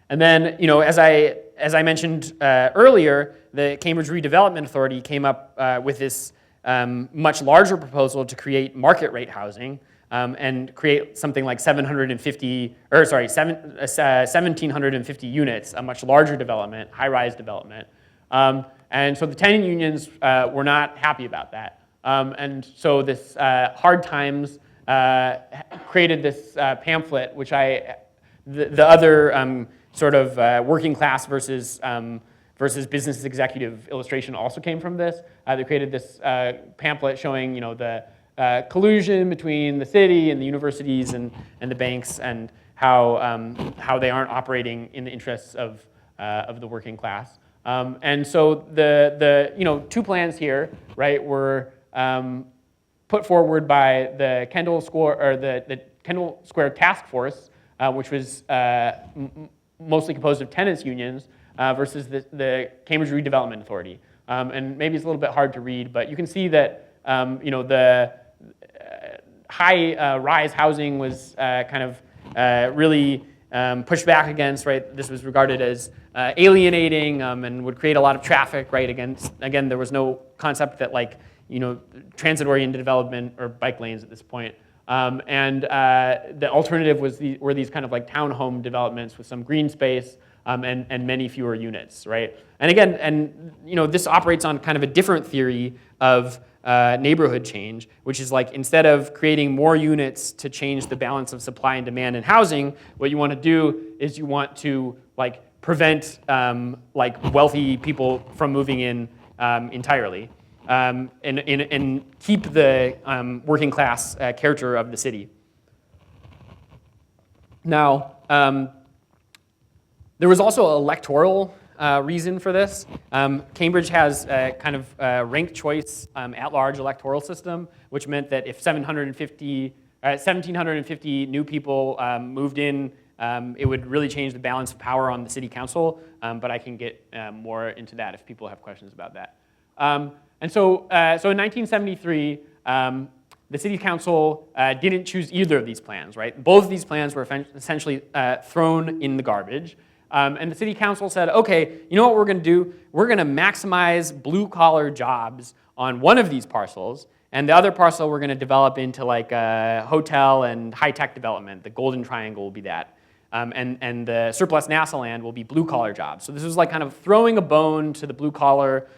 then, as I mentioned earlier, the Cambridge Redevelopment Authority came up with this much larger proposal to create market rate housing and create something like 1,750 units, a much larger development, high-rise development. And so the tenant unions were not happy about that. And so this Hard Times created this pamphlet, which the other sort of working class versus business executive illustration also came from this. They created this pamphlet showing the collusion between the city and the universities and the banks, and how they aren't operating in the interests of the working class. And so the two plans here, right, were put forward by the Kendall Square, or the Kendall Square Task Force, which was mostly composed of tenants unions, versus the Cambridge Redevelopment Authority. And maybe it's a little bit hard to read, but you can see that the high-rise housing was kind of really pushed back against, right? This was regarded as alienating and would create a lot of traffic, right? Again, there was no concept that transit-oriented development or bike lanes at this point. And the alternative were these kind of like townhome developments with some green space and many fewer units, right? And again, this operates on kind of a different theory of neighborhood change, which is like, instead of creating more units to change the balance of supply and demand in housing, what you want to do is you want to prevent wealthy people from moving in entirely. And keep the working class character of the city. Now, there was also an electoral reason for this. Cambridge has a kind of ranked choice at-large electoral system, which meant that if 1,750 new people moved in, it would really change the balance of power on the city council. But I can get more into that if people have questions about that. And so in 1973, the city council didn't choose either of these plans, right? Both of these plans were essentially thrown in the garbage. And the city council said, okay, you know what we're going to do? We're going to maximize blue-collar jobs on one of these parcels, and the other parcel we're going to develop into like a hotel and high-tech development. The Golden Triangle will be that. And the surplus NASA land will be blue-collar jobs. So this was like kind of throwing a bone to the blue-collar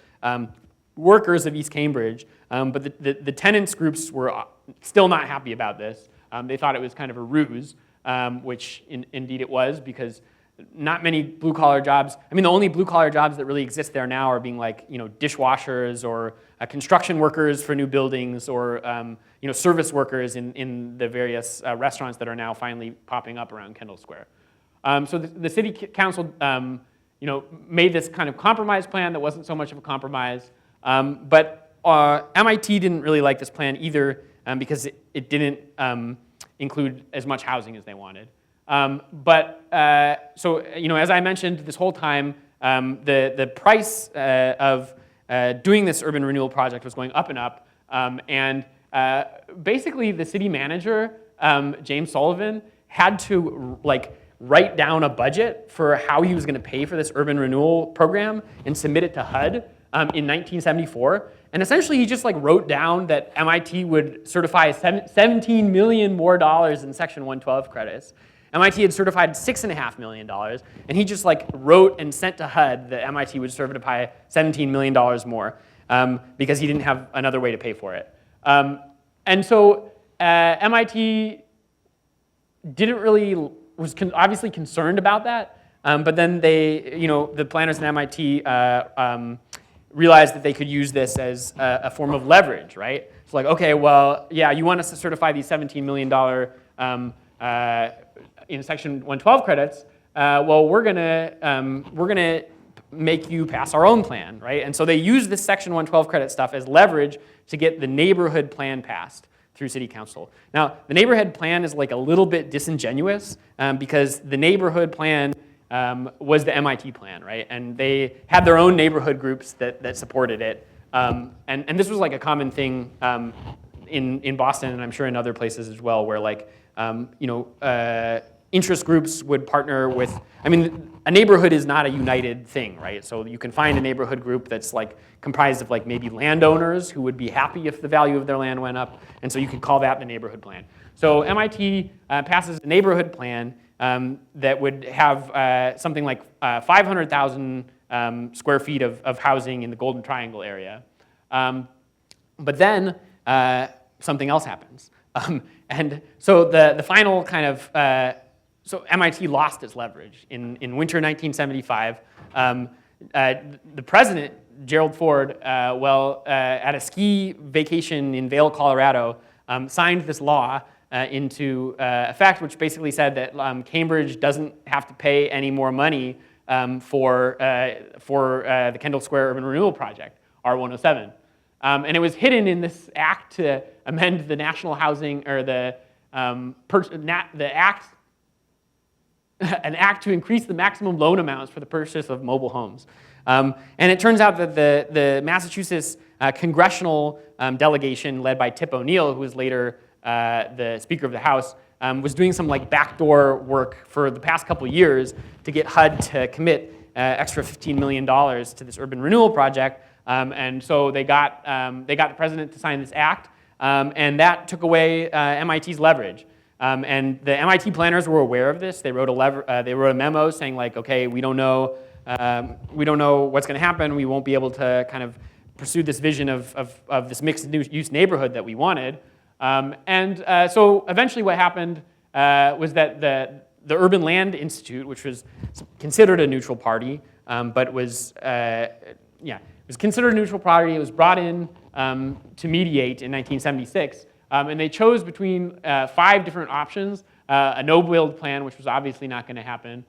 workers of East Cambridge, but the tenants groups were still not happy about this. They thought it was kind of a ruse, which indeed it was, because not many blue-collar jobs. I mean, the only blue-collar jobs that really exist there now are being like dishwashers or construction workers for new buildings, or service workers in the various restaurants that are now finally popping up around Kendall Square. So the city council made this kind of compromise plan that wasn't so much of a compromise. But MIT didn't really like this plan either, because it didn't include as much housing as they wanted. So as I mentioned, this whole time, the price of doing this urban renewal project was going up and up. And basically, the city manager, James Sullivan, had to write down a budget for how he was going to pay for this urban renewal program and submit it to HUD in 1974. And essentially, he just wrote down that MIT would certify $17 million more in Section 112 credits. MIT had certified $6.5 million, and he just wrote and sent to HUD that MIT would certify $17 million more because he didn't have another way to pay for it. And so MIT didn't really, was obviously concerned about that, but then they, the planners at MIT realized that they could use this as a form of leverage, right? It's like, okay, well, yeah, you want us to certify these $17 million in Section 112 credits, well, we're gonna make you pass our own plan, right? And so they use this Section 112 credit stuff as leverage to get the neighborhood plan passed through city council. Now, the neighborhood plan is like a little bit disingenuous because the neighborhood plan was the MIT plan, right? And they had their own neighborhood groups that supported it. And this was like a common thing in Boston, and I'm sure in other places as well, where like, interest groups would partner with, I mean, a neighborhood is not a united thing, right? So you can find a neighborhood group that's like comprised of like maybe landowners who would be happy if the value of their land went up, and so you could call that the neighborhood plan. So MIT passes a neighborhood plan that would have something like 500,000 square feet of housing in the Golden Triangle area. But then something else happens. And so the final kind of, so MIT lost its leverage. In winter 1975, the president, Gerald Ford, at a ski vacation in Vail, Colorado, signed this law into effect, which basically said that Cambridge doesn't have to pay any more money for the Kendall Square Urban Renewal Project, R107. And it was hidden in this act to amend the national housing, or an act to increase the maximum loan amounts for the purchase of mobile homes. And it turns out that the Massachusetts congressional delegation, led by Tip O'Neill, who was later the Speaker of the House, was doing some like backdoor work for the past couple years to get HUD to commit extra $15 million to this urban renewal project. And so they got the president to sign this act, and that took away MIT's leverage. And the MIT planners were aware of this. They wrote a memo saying like, okay, we don't know what's going to happen. We won't be able to kind of pursue this vision of this mixed-use neighborhood that we wanted. So eventually, what happened was that the Urban Land Institute, which was considered a neutral party, but was considered a neutral party. It was brought in to mediate in 1976. And they chose between 5 different options: a no-build plan, which was obviously not going to happen;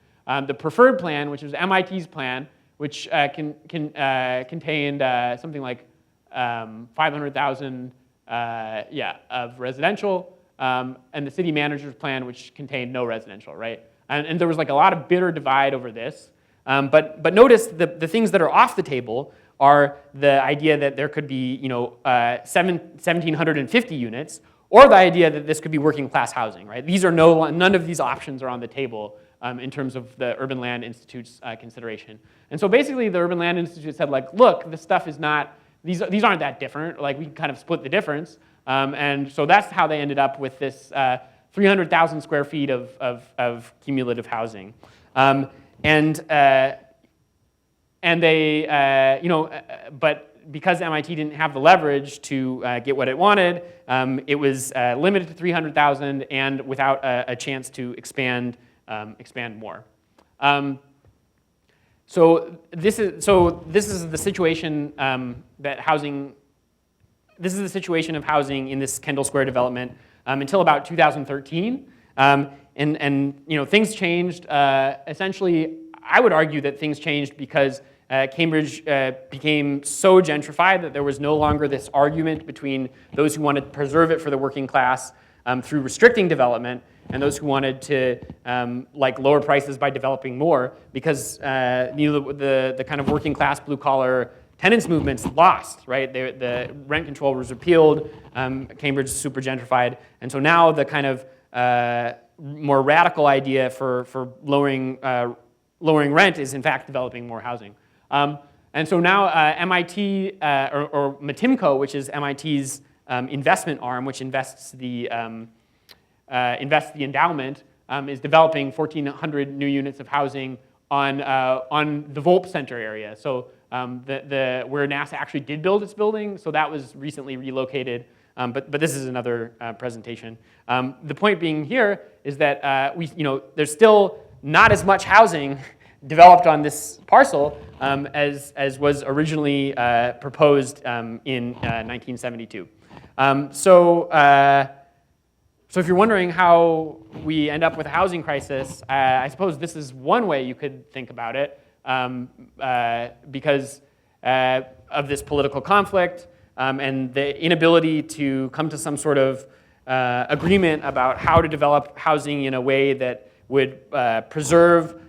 the preferred plan, which was MIT's plan, which contained something like 500,000 of residential, and the city manager's plan, which contained no residential, right? And there was like a lot of bitter divide over this. But notice the things that are off the table are the idea that there could be 1,750 units, or the idea that this could be working class housing, right? None of these options are on the table in terms of the Urban Land Institute's consideration. And so basically the Urban Land Institute said like, look, this stuff is not, these aren't that different, like we can kind of split the difference. And so that's how they ended up with this 300,000 square feet of cumulative housing. And they, but because MIT didn't have the leverage to get what it wanted, it was limited to 300,000 and without a chance to expand more. So this is the situation that housing. This is the situation of housing in this Kendall Square development until about 2013, and things changed. Essentially, I would argue that things changed because Cambridge became so gentrified that there was no longer this argument between those who wanted to preserve it for the working class through restricting development and those who wanted to lower prices by developing more, because the kind of working class blue collar tenants movements lost, right? The rent control was repealed. Cambridge is super gentrified, and so now the kind of more radical idea for lowering rent is in fact developing more housing. And so now MIT, or Matimco, which is MIT's investment arm, which invests the endowment, is developing 1,400 new units of housing on the Volpe Center area. So where NASA actually did build its building, so that was recently relocated. But this is another presentation. The point being here is that there's still not as much housing developed on this parcel as was originally proposed in 1972. So So if you're wondering how we end up with a housing crisis, I suppose this is one way you could think about it, because of this political conflict and the inability to come to some sort of agreement about how to develop housing in a way that would preserve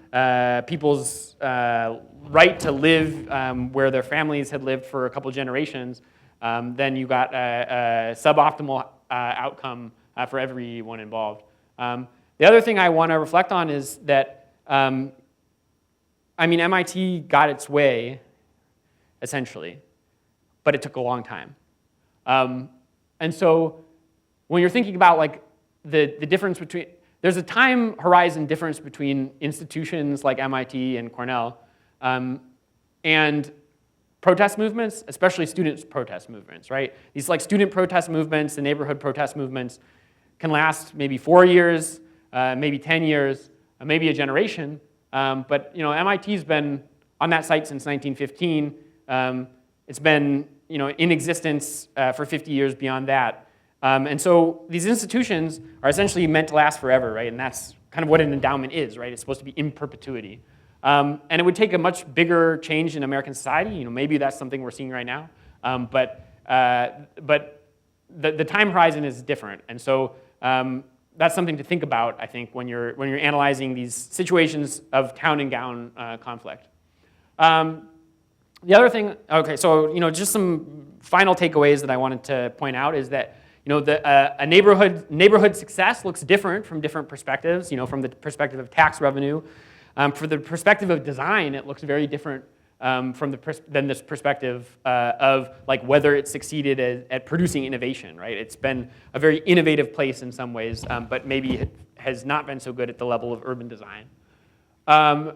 people's right to live where their families had lived for a couple generations. Then you got a suboptimal outcome for everyone involved. The other thing I want to reflect on is that, MIT got its way, essentially, but it took a long time. And so when you're thinking about like the difference between, there's a time horizon difference between institutions like MIT and Cornell and protest movements, especially student protest movements, right? These like student protest movements and neighborhood protest movements can last maybe 4 years, maybe 10 years, maybe a generation. But MIT's been on that site since 1915. It's been in existence for 50 years beyond that. And so these institutions are essentially meant to last forever, right? And that's kind of what an endowment is, right? It's supposed to be in perpetuity. And it would take a much bigger change in American society. Maybe that's something we're seeing right now. But the time horizon is different. And so that's something to think about, I think, when you're analyzing these situations of town and gown conflict. The other thing, okay, so just some final takeaways that I wanted to point out is that a neighborhood success looks different from different perspectives. From the perspective of tax revenue, for the perspective of design, it looks very different than this perspective of like whether it succeeded at producing innovation, right? It's been a very innovative place in some ways, but maybe it has not been so good at the level of urban design. The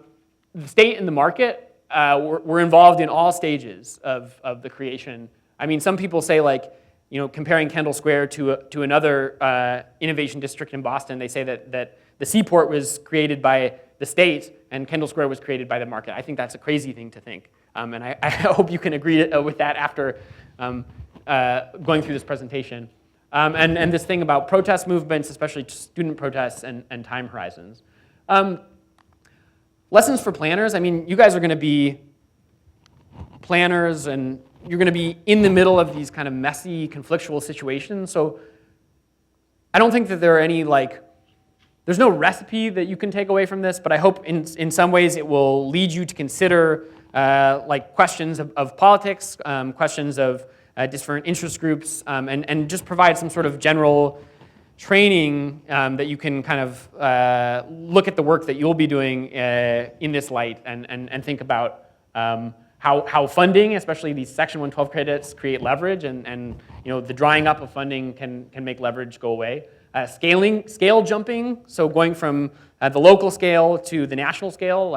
state and the market were involved in all stages of the creation. Some people say like, comparing Kendall Square to another innovation district in Boston, they say that the seaport was created by the state and Kendall Square was created by the market. I think that's a crazy thing to think. And I hope you can agree with that after going through this presentation. And this thing about protest movements, especially student protests and time horizons. Lessons for planners. You guys are going to be planners and you're going to be in the middle of these kind of messy, conflictual situations. So I don't think that there are any there's no recipe that you can take away from this, but I hope in some ways it will lead you to consider questions of politics, questions of different interest groups, and just provide some sort of general training that you can kind of look at the work that you'll be doing in this light and think about how funding, especially these Section 112 credits, create leverage, and the drying up of funding can make leverage go away. Scale jumping, so going from the local scale to the national scale,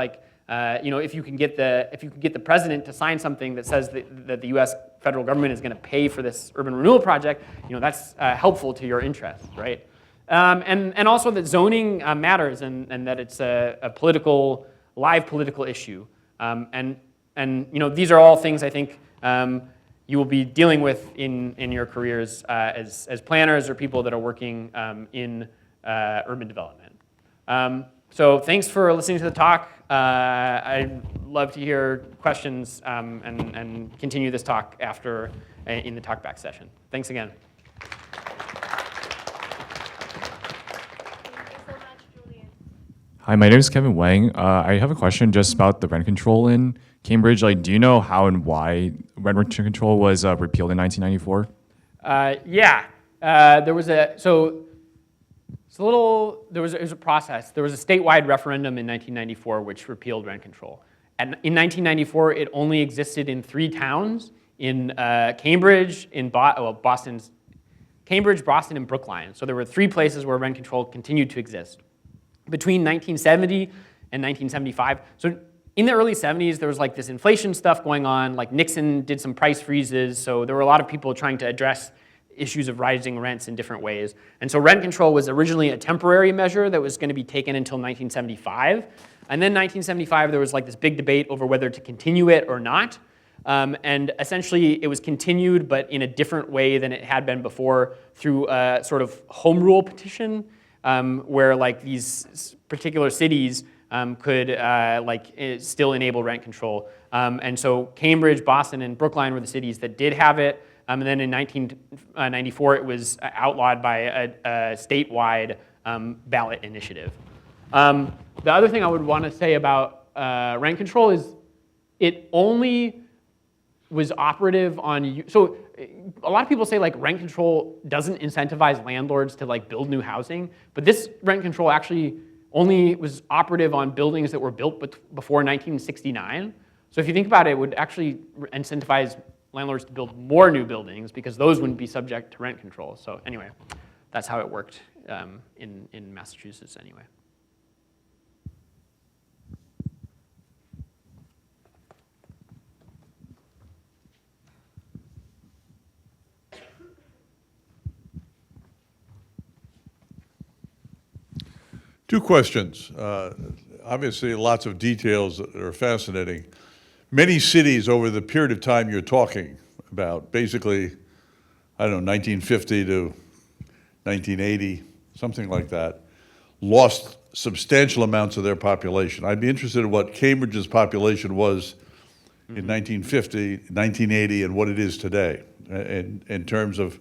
if you can get the president to sign something that says that the U.S. federal government is going to pay for this urban renewal project, that's helpful to your interests, right? And also that zoning matters and that it's a live political issue. And these are all things I think you will be dealing with in your careers as planners or people that are working in urban development. So thanks for listening to the talk. I'd love to hear questions and continue this talk after in the talkback session. Thanks again. Hi, my name is Kevin Wang. I have a question just about the rent control in Cambridge. Do you know how and why rent control was repealed in 1994? There was a process. There was a statewide referendum in 1994 which repealed rent control. And in 1994, it only existed in 3 towns: in Cambridge, Cambridge, Boston, and Brookline. So there were 3 places where rent control continued to exist. Between 1970 and 1975, so in the early 70s, there was this inflation stuff going on. Nixon did some price freezes, so there were a lot of people trying to address issues of rising rents in different ways. And so rent control was originally a temporary measure that was going to be taken until 1975. And then 1975, there was this big debate over whether to continue it or not. And essentially, it was continued, but in a different way than it had been before, through a sort of home rule petition, where like these particular cities could still enable rent control. And so Cambridge, Boston, and Brookline were the cities that did have it. And then in 1994, it was outlawed by a statewide ballot initiative. The other thing I would want to say about rent control is it only was operative on, so a lot of people say like rent control doesn't incentivize landlords to like build new housing, but this rent control actually only was operative on buildings that were built before 1969. So if you think about it, it would actually incentivize landlords to build more new buildings because those wouldn't be subject to rent control. So anyway, that's how it worked in Massachusetts anyway. Two questions. Obviously, lots of details that are fascinating. Many cities over the period of time you're talking about, basically, I don't know, 1950 to 1980, something like that, lost substantial amounts of their population. I'd be interested in what Cambridge's population was in 1950, 1980, and what it is today in terms of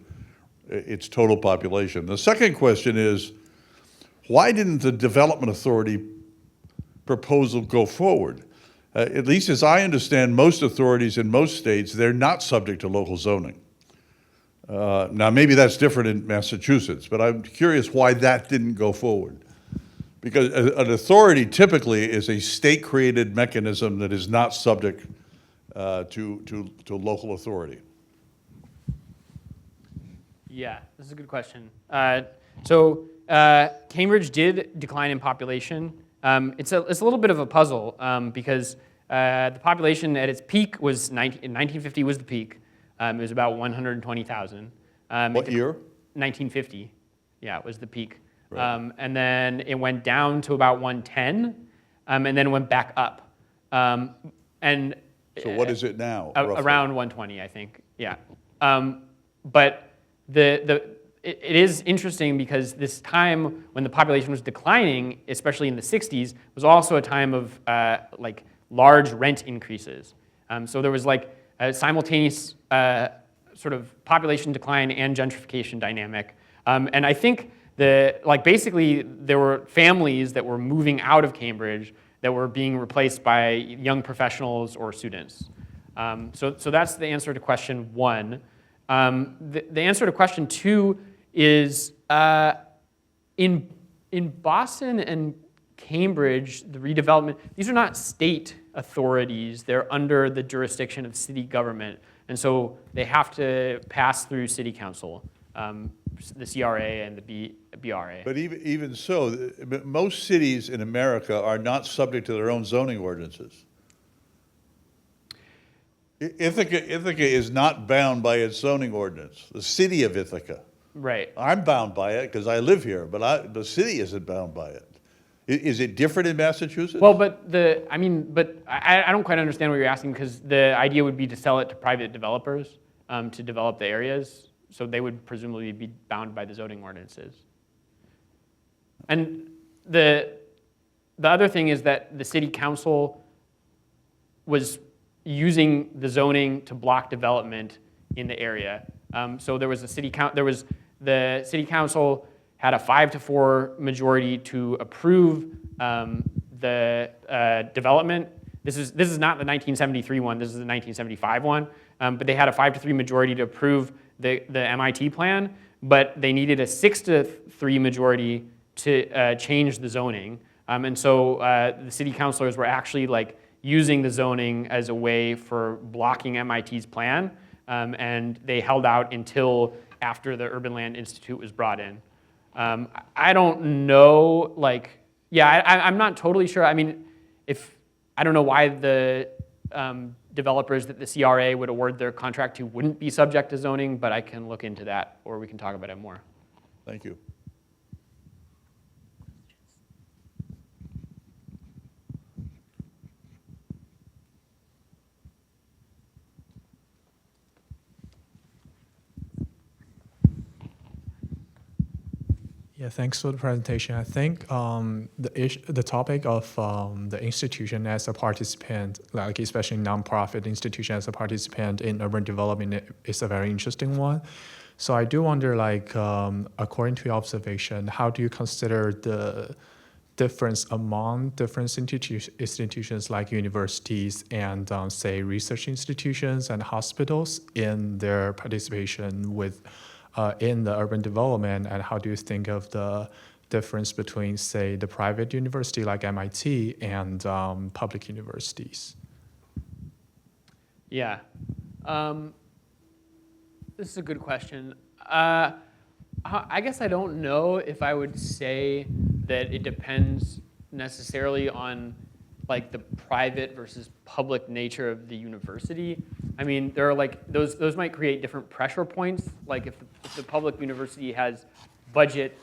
its total population. The second question is, why didn't the Development Authority proposal go forward? At least as I understand, most authorities in most states, they're not subject to local zoning. Now, maybe that's different in Massachusetts, but I'm curious why that didn't go forward. Because an authority typically is a state-created mechanism that is not subject to local authority. Yeah, this is a good question. Cambridge did decline in population. It's a little bit of a puzzle because the population at its peak was in 1950 was the peak. It was about 120,000. What year? 1950. Yeah, it was the peak. Right. And then it went down to about 110, and then it went back up. So what is it now? Around 120, I think. Yeah. But it is interesting because this time when the population was declining, especially in the 60s, was also a time of like large rent increases. So there was like a simultaneous sort of population decline and gentrification dynamic. And I think basically there were families that were moving out of Cambridge that were being replaced by young professionals or students. So that's the answer to question one. The answer to question two is in Boston and Cambridge, the redevelopment, these are not state authorities. They're under the jurisdiction of city government. And so they have to pass through city council, the CRA and the BRA. But even so, most cities in America are not subject to their own zoning ordinances. Ithaca is not bound by its zoning ordinance, the city of Ithaca. Right. I'm bound by it because I live here, but the city isn't bound by it. Is it different in Massachusetts? Well, but I don't quite understand what you're asking because the idea would be to sell it to private developers to develop the areas, so they would presumably be bound by the zoning ordinances. And the other thing is that the city council was using the zoning to block development in the area. So there was the city council had a 5-4 majority to approve the development. This is not the 1973 one. This is the 1975 one. But they had a 5-3 majority to approve the MIT plan. But they needed a 6-3 majority to change the zoning. And so the city councilors were actually like using the zoning as a way for blocking MIT's plan. And they held out until after the Urban Land Institute was brought in. I don't know, I'm not totally sure. I mean, I don't know why the developers that the CRA would award their contract to wouldn't be subject to zoning, but I can look into that, or we can talk about it more. Thank you. Yeah, thanks for the presentation. I think the topic of the institution as a participant, like especially nonprofit institution as a participant in urban development, is a very interesting one. So I do wonder, like, according to your observation, how do you consider the difference among different institutions like universities and, say, research institutions and hospitals in their participation with in the urban development, and how do you think of the difference between, say, the private university like MIT and public universities? Yeah. This is a good question. I guess I don't know if I would say that it depends necessarily on like the private versus public nature of the university. I mean, there are like those might create different pressure points. Like if the public university has budget,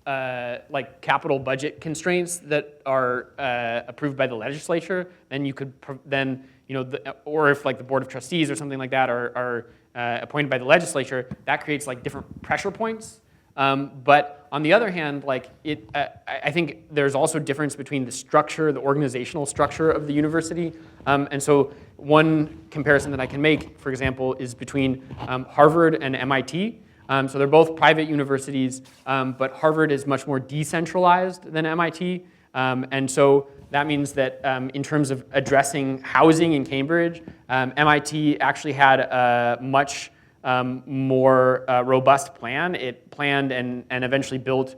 like capital budget constraints that are approved by the legislature, then you could or if like the board of trustees or something like that are appointed by the legislature, that creates like different pressure points. But on the other hand, like I think there's also difference between the structure, the organizational structure of the university. And so one comparison that I can make, for example, is between Harvard and MIT. So they're both private universities, but Harvard is much more decentralized than MIT. And so that means that in terms of addressing housing in Cambridge, MIT actually had a much more robust plan. It planned and eventually built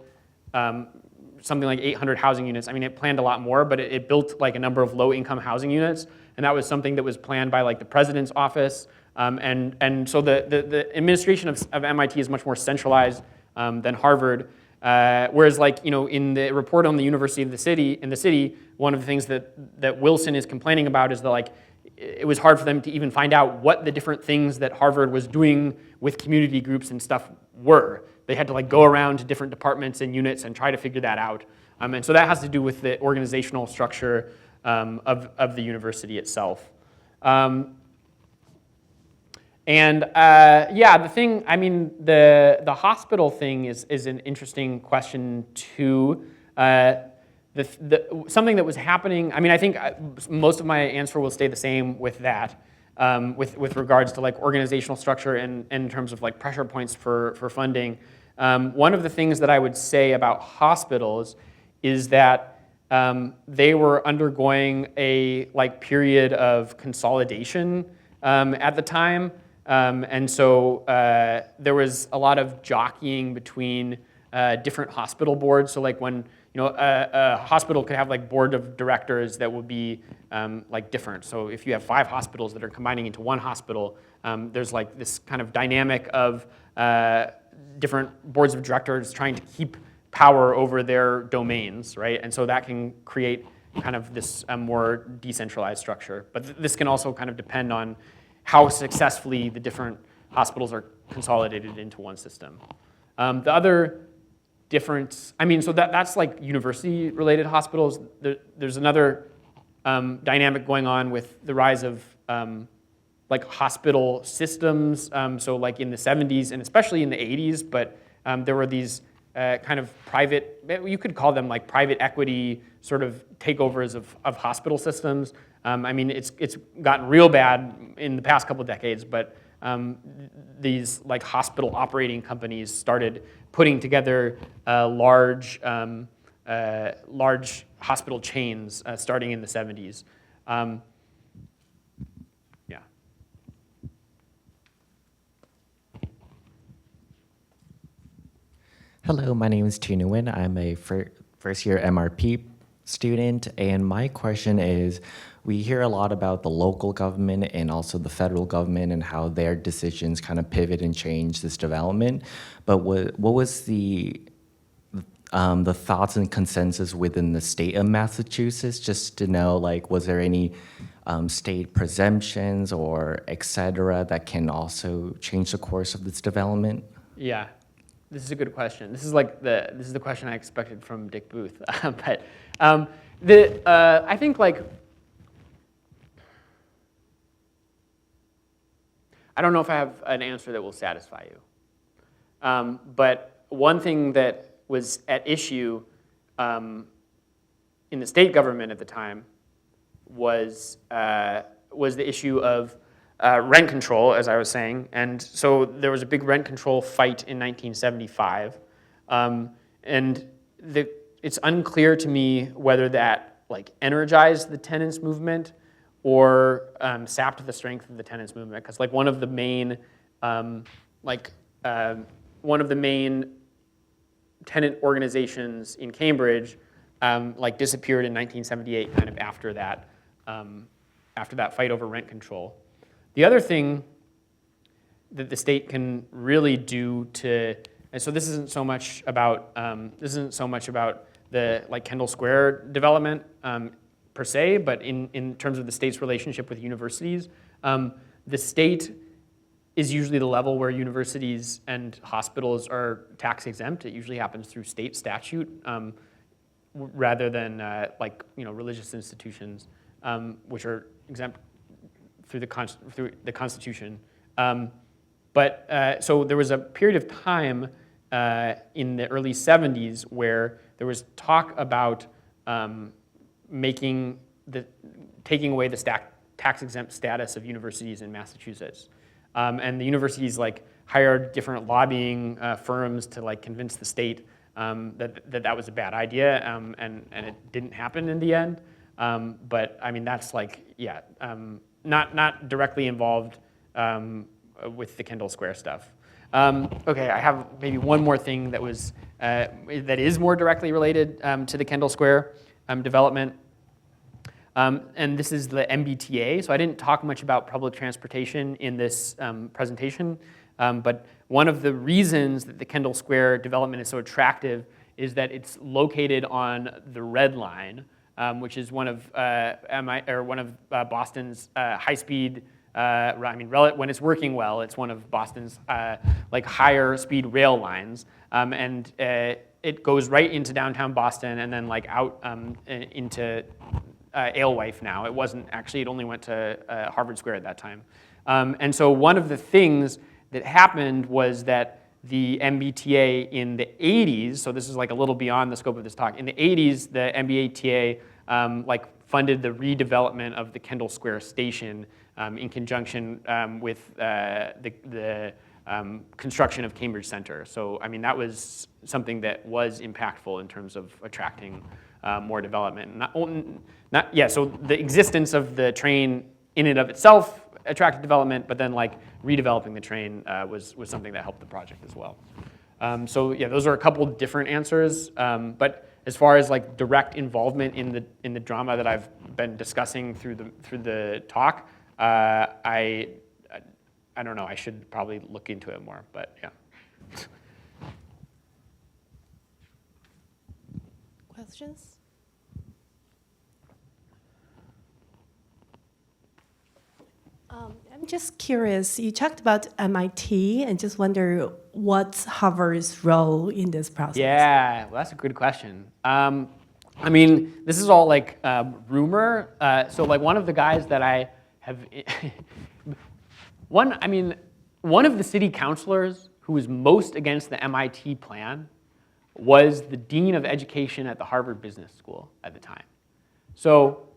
something like 800 housing units. I mean, it planned a lot more, but it built like a number of low-income housing units, and that was something that was planned by like the president's office. And so the administration of MIT is much more centralized than Harvard. Whereas, like, you know, in the report on the University of the City, one of the things that Wilson is complaining about is that, like, it was hard for them to even find out what the different things that Harvard was doing with community groups and stuff were. They had to like go around to different departments and units and try to figure that out. And so that has to do with the organizational structure of the university itself. Yeah, the thing, I mean, the hospital thing is an interesting question too. Something that was happening, I mean, I think most of my answer will stay the same with that, with regards to like organizational structure and in terms of like pressure points for funding. One of the things that I would say about hospitals is that they were undergoing a like period of consolidation at the time. And so there was a lot of jockeying between different hospital boards. So like when, you know, a hospital could have like board of directors that would be like different. So if you have 5 hospitals that are combining into one hospital, there's like this kind of dynamic of different boards of directors trying to keep power over their domains, right? And so that can create kind of this more decentralized structure. But this can also kind of depend on how successfully the different hospitals are consolidated into one system. The other difference, I mean, so that's like university-related hospitals. There's another dynamic going on with the rise of like hospital systems. So like in the 70s and especially in the 80s, but there were these kind of private, you could call them like private equity sort of takeovers of hospital systems. I mean, it's gotten real bad in the past couple of decades, but these like hospital operating companies started putting together large hospital chains starting in the 70s. Yeah. Hello, my name is Tinuin. I'm a first year MRP student, and my question is, we hear a lot about the local government and also the federal government and how their decisions kind of pivot and change this development. But what was the thoughts and consensus within the state of Massachusetts, just to know, like, was there any state presumptions or et cetera that can also change the course of this development? Yeah, this is a good question. This is the question I expected from Dick Booth. But I think like, I don't know if I have an answer that will satisfy you. But one thing that was at issue in the state government at the time was the issue of rent control, as I was saying. And so there was a big rent control fight in 1975. And it's unclear to me whether that like energized the tenants movement or sapped the strength of the tenants movement. Because like one of the main tenant organizations in Cambridge like disappeared in 1978, kind of after that fight over rent control. The other thing that the state can really do to, and so this isn't so much about the like Kendall Square development per se, but in terms of the state's relationship with universities, the state is usually the level where universities and hospitals are tax exempt. It usually happens through state statute rather than religious institutions, which are exempt through the Constitution. So there was a period of time in the early 70s where there was talk about taking away the tax-exempt status of universities in Massachusetts. And the universities like hired different lobbying firms to like convince the state that was a bad idea, and it didn't happen in the end. But I mean, that's like, yeah, not directly involved with the Kendall Square stuff. Okay, I have maybe one more thing that is more directly related to the Kendall Square development. And this is the MBTA. So I didn't talk much about public transportation in this presentation, but one of the reasons that the Kendall Square development is so attractive is that it's located on the Red Line, which is one of Boston's high-speed. When it's working well, it's one of Boston's like higher speed rail lines, and it goes right into downtown Boston and then like out into Alewife now. It wasn't actually, it only went to Harvard Square at that time. And so one of the things that happened was that the MBTA in the 80s, so this is like a little beyond the scope of this talk, in the 80s, the MBTA funded the redevelopment of the Kendall Square station in conjunction with the construction of Cambridge Center. So, I mean, that was something that was impactful in terms of attracting more development. So the existence of the train in and of itself attracted development, but then like redeveloping the train was something that helped the project as well. So yeah, those are a couple different answers. But as far as like direct involvement in the drama that I've been discussing through the talk, I don't know. I should probably look into it more. But yeah. Questions? I'm just curious, you talked about MIT and just wonder what's Harvard's role in this process? Yeah, well, that's a good question. I mean, this is all like rumor. So like one of the guys that I have, one of the city councilors who was most against the MIT plan was the dean of education at the Harvard Business School at the time. So,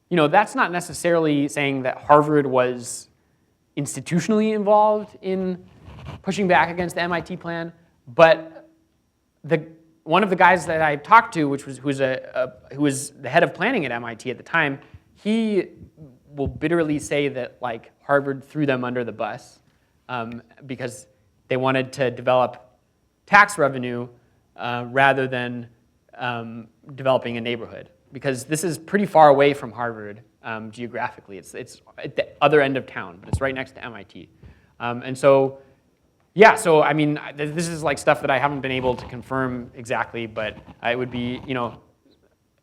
you know, that's not necessarily saying that Harvard was institutionally involved in pushing back against the MIT plan, but one of the guys that I talked to, who was the head of planning at MIT at the time, he will bitterly say that like Harvard threw them under the bus because they wanted to develop tax revenue rather than developing a neighborhood. Because this is pretty far away from Harvard geographically. It's at the other end of town, but it's right next to MIT. And so, yeah, so I mean, this is like stuff that I haven't been able to confirm exactly, but it would be, you know,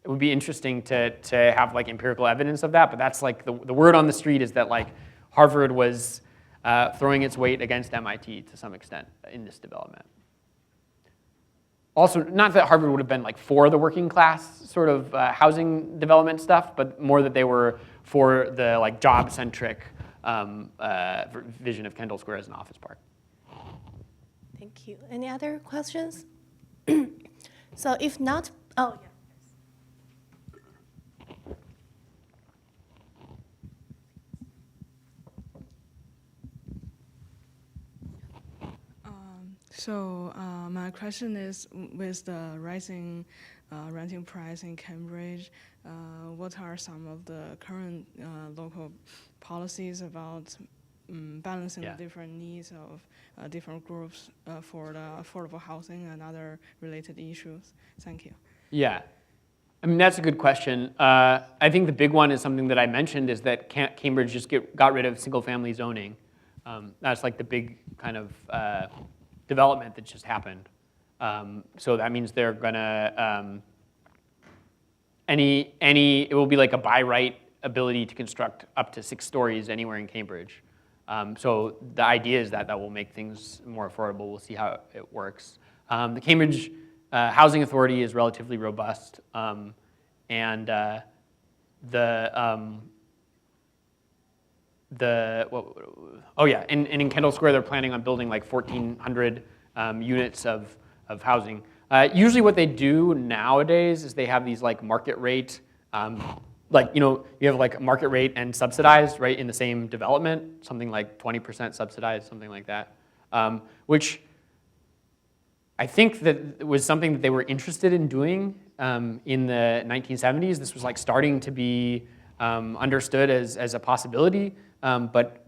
it would be interesting to have like empirical evidence of that. But that's like the word on the street is that like Harvard was throwing its weight against MIT to some extent in this development. Also, not that Harvard would have been like for the working class sort of housing development stuff, but more that they were for the like job-centric vision of Kendall Square as an office park. Thank you. Any other questions? So if not, oh, yeah. So my question is, with the rising renting price in Cambridge, what are some of the current local policies about balancing Yeah. the different needs of different groups for the affordable housing and other related issues? Thank you. Yeah. I mean, that's a good question. I think the big one is something that I mentioned, is that Cambridge just got rid of single-family zoning. That's like the big kind of development that just happened. So that means they're gonna, it will be like a by right ability to construct up to 6 stories anywhere in Cambridge. So the idea is that that will make things more affordable. We'll see how it works. The Cambridge Housing Authority is relatively robust, and in Kendall Square they're planning on building like 1,400 units of housing. Usually what they do nowadays is they have these like market rate, you have like market rate and subsidized, right, in the same development, something like 20% subsidized, something like that, which I think that was something that they were interested in doing in the 1970s. This was like starting to be understood as a possibility, but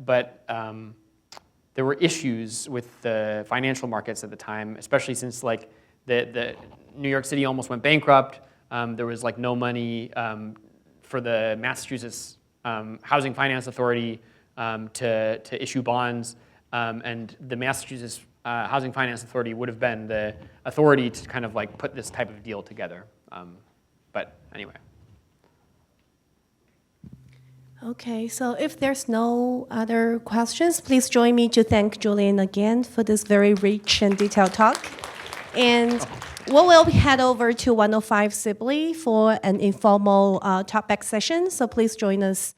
there were issues with the financial markets at the time, especially since like the New York City almost went bankrupt. There was like no money for the Massachusetts Housing Finance Authority to issue bonds, and the Massachusetts Housing Finance Authority would have been the authority to kind of like put this type of deal together. But anyway. Okay, so if there's no other questions, please join me to thank Julian again for this very rich and detailed talk. And we will head over to 105 Sibley for an informal talkback session, so please join us